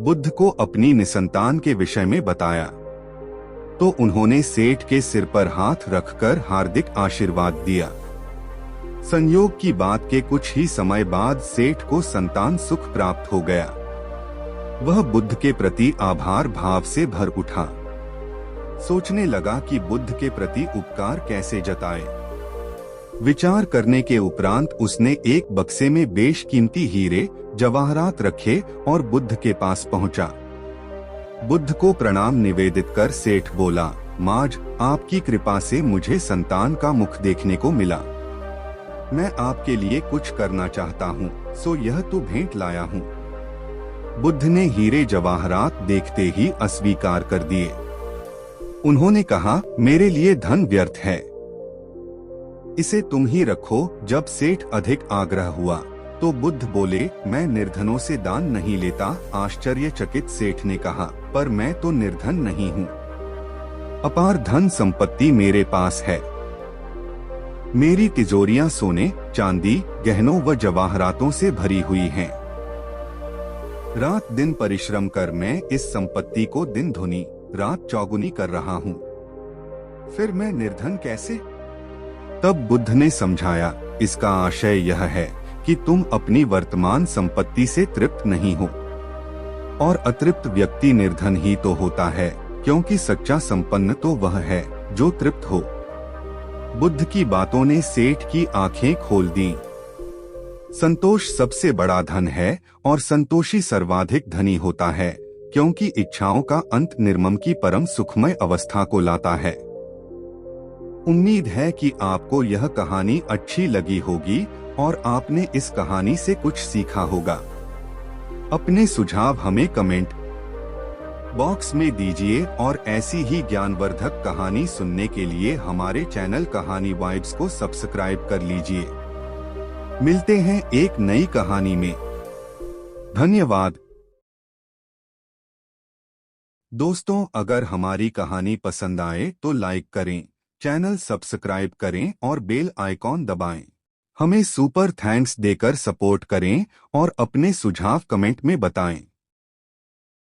बुद्ध को अपनी निसंतान के विषय में बताया तो उन्होंने सेठ के सिर पर हाथ रखकर हार्दिक आशीर्वाद दिया। संयोग की बात के कुछ ही समय बाद सेठ को संतान सुख प्राप्त हो गया। वह बुद्ध के प्रति आभार भाव से भर उठा। सोचने लगा कि बुद्ध के प्रति उपकार कैसे जताए। विचार करने के उपरांत उसने एक बक्से में बेशकीमती हीरे जवाहरात रखे और बुद्ध के पास पहुंचा। बुद्ध को प्रणाम निवेदित कर सेठ बोला, माज, आपकी कृपा से मुझे संतान का मुख देखने को मिला। मैं आपके लिए कुछ करना चाहता हूँ, सो यह तो भेंट लाया हूँ। बुद्ध ने हीरे जवाहरात देखते ही अस्वीकार कर दिए। उन्होंने कहा, मेरे लिए धन व्यर्थ है, इसे तुम ही रखो। जब सेठ अधिक आग्रह हुआ तो बुद्ध बोले, मैं निर्धनों से दान नहीं लेता। आश्चर्यचकित सेठ ने कहा, पर मैं तो निर्धन नहीं हूँ, अपार धन संपत्ति मेरे पास है। मेरी तिजोरियां सोने, चांदी, गहनों व जवाहरातों से भरी हुई हैं। रात दिन परिश्रम कर मैं इस संपत्ति को दिन दुनी रात चौगुनी कर रहा हूँ, फिर मैं निर्धन कैसे? तब बुद्ध ने समझाया, इसका आशय यह है कि तुम अपनी वर्तमान संपत्ति से तृप्त नहीं हो, और अतृप्त व्यक्ति निर्धन ही तो होता है, क्योंकि सच्चा संपन्न तो वह है जो तृप्त हो। बुद्ध की बातों ने सेठ की आंखें खोल दी। संतोष सबसे बड़ा धन है और संतोषी सर्वाधिक धनी होता है, क्योंकि इच्छाओं का अंत निर्मम की परम सुखमय अवस्था को लाता है। उम्मीद है कि आपको यह कहानी अच्छी लगी होगी और आपने इस कहानी से कुछ सीखा होगा। अपने सुझाव हमें कमेंट बॉक्स में दीजिए और ऐसी ही ज्ञानवर्धक कहानी सुनने के लिए हमारे चैनल कहानी वाइब्स को सब्सक्राइब कर लीजिए। मिलते हैं एक नई कहानी में। धन्यवाद। दोस्तों, अगर हमारी कहानी पसंद आए तो लाइक करें, चैनल सब्सक्राइब करें और बेल आइकॉन दबाएं। हमें सुपर थैंक्स देकर सपोर्ट करें और अपने सुझाव कमेंट में बताएं।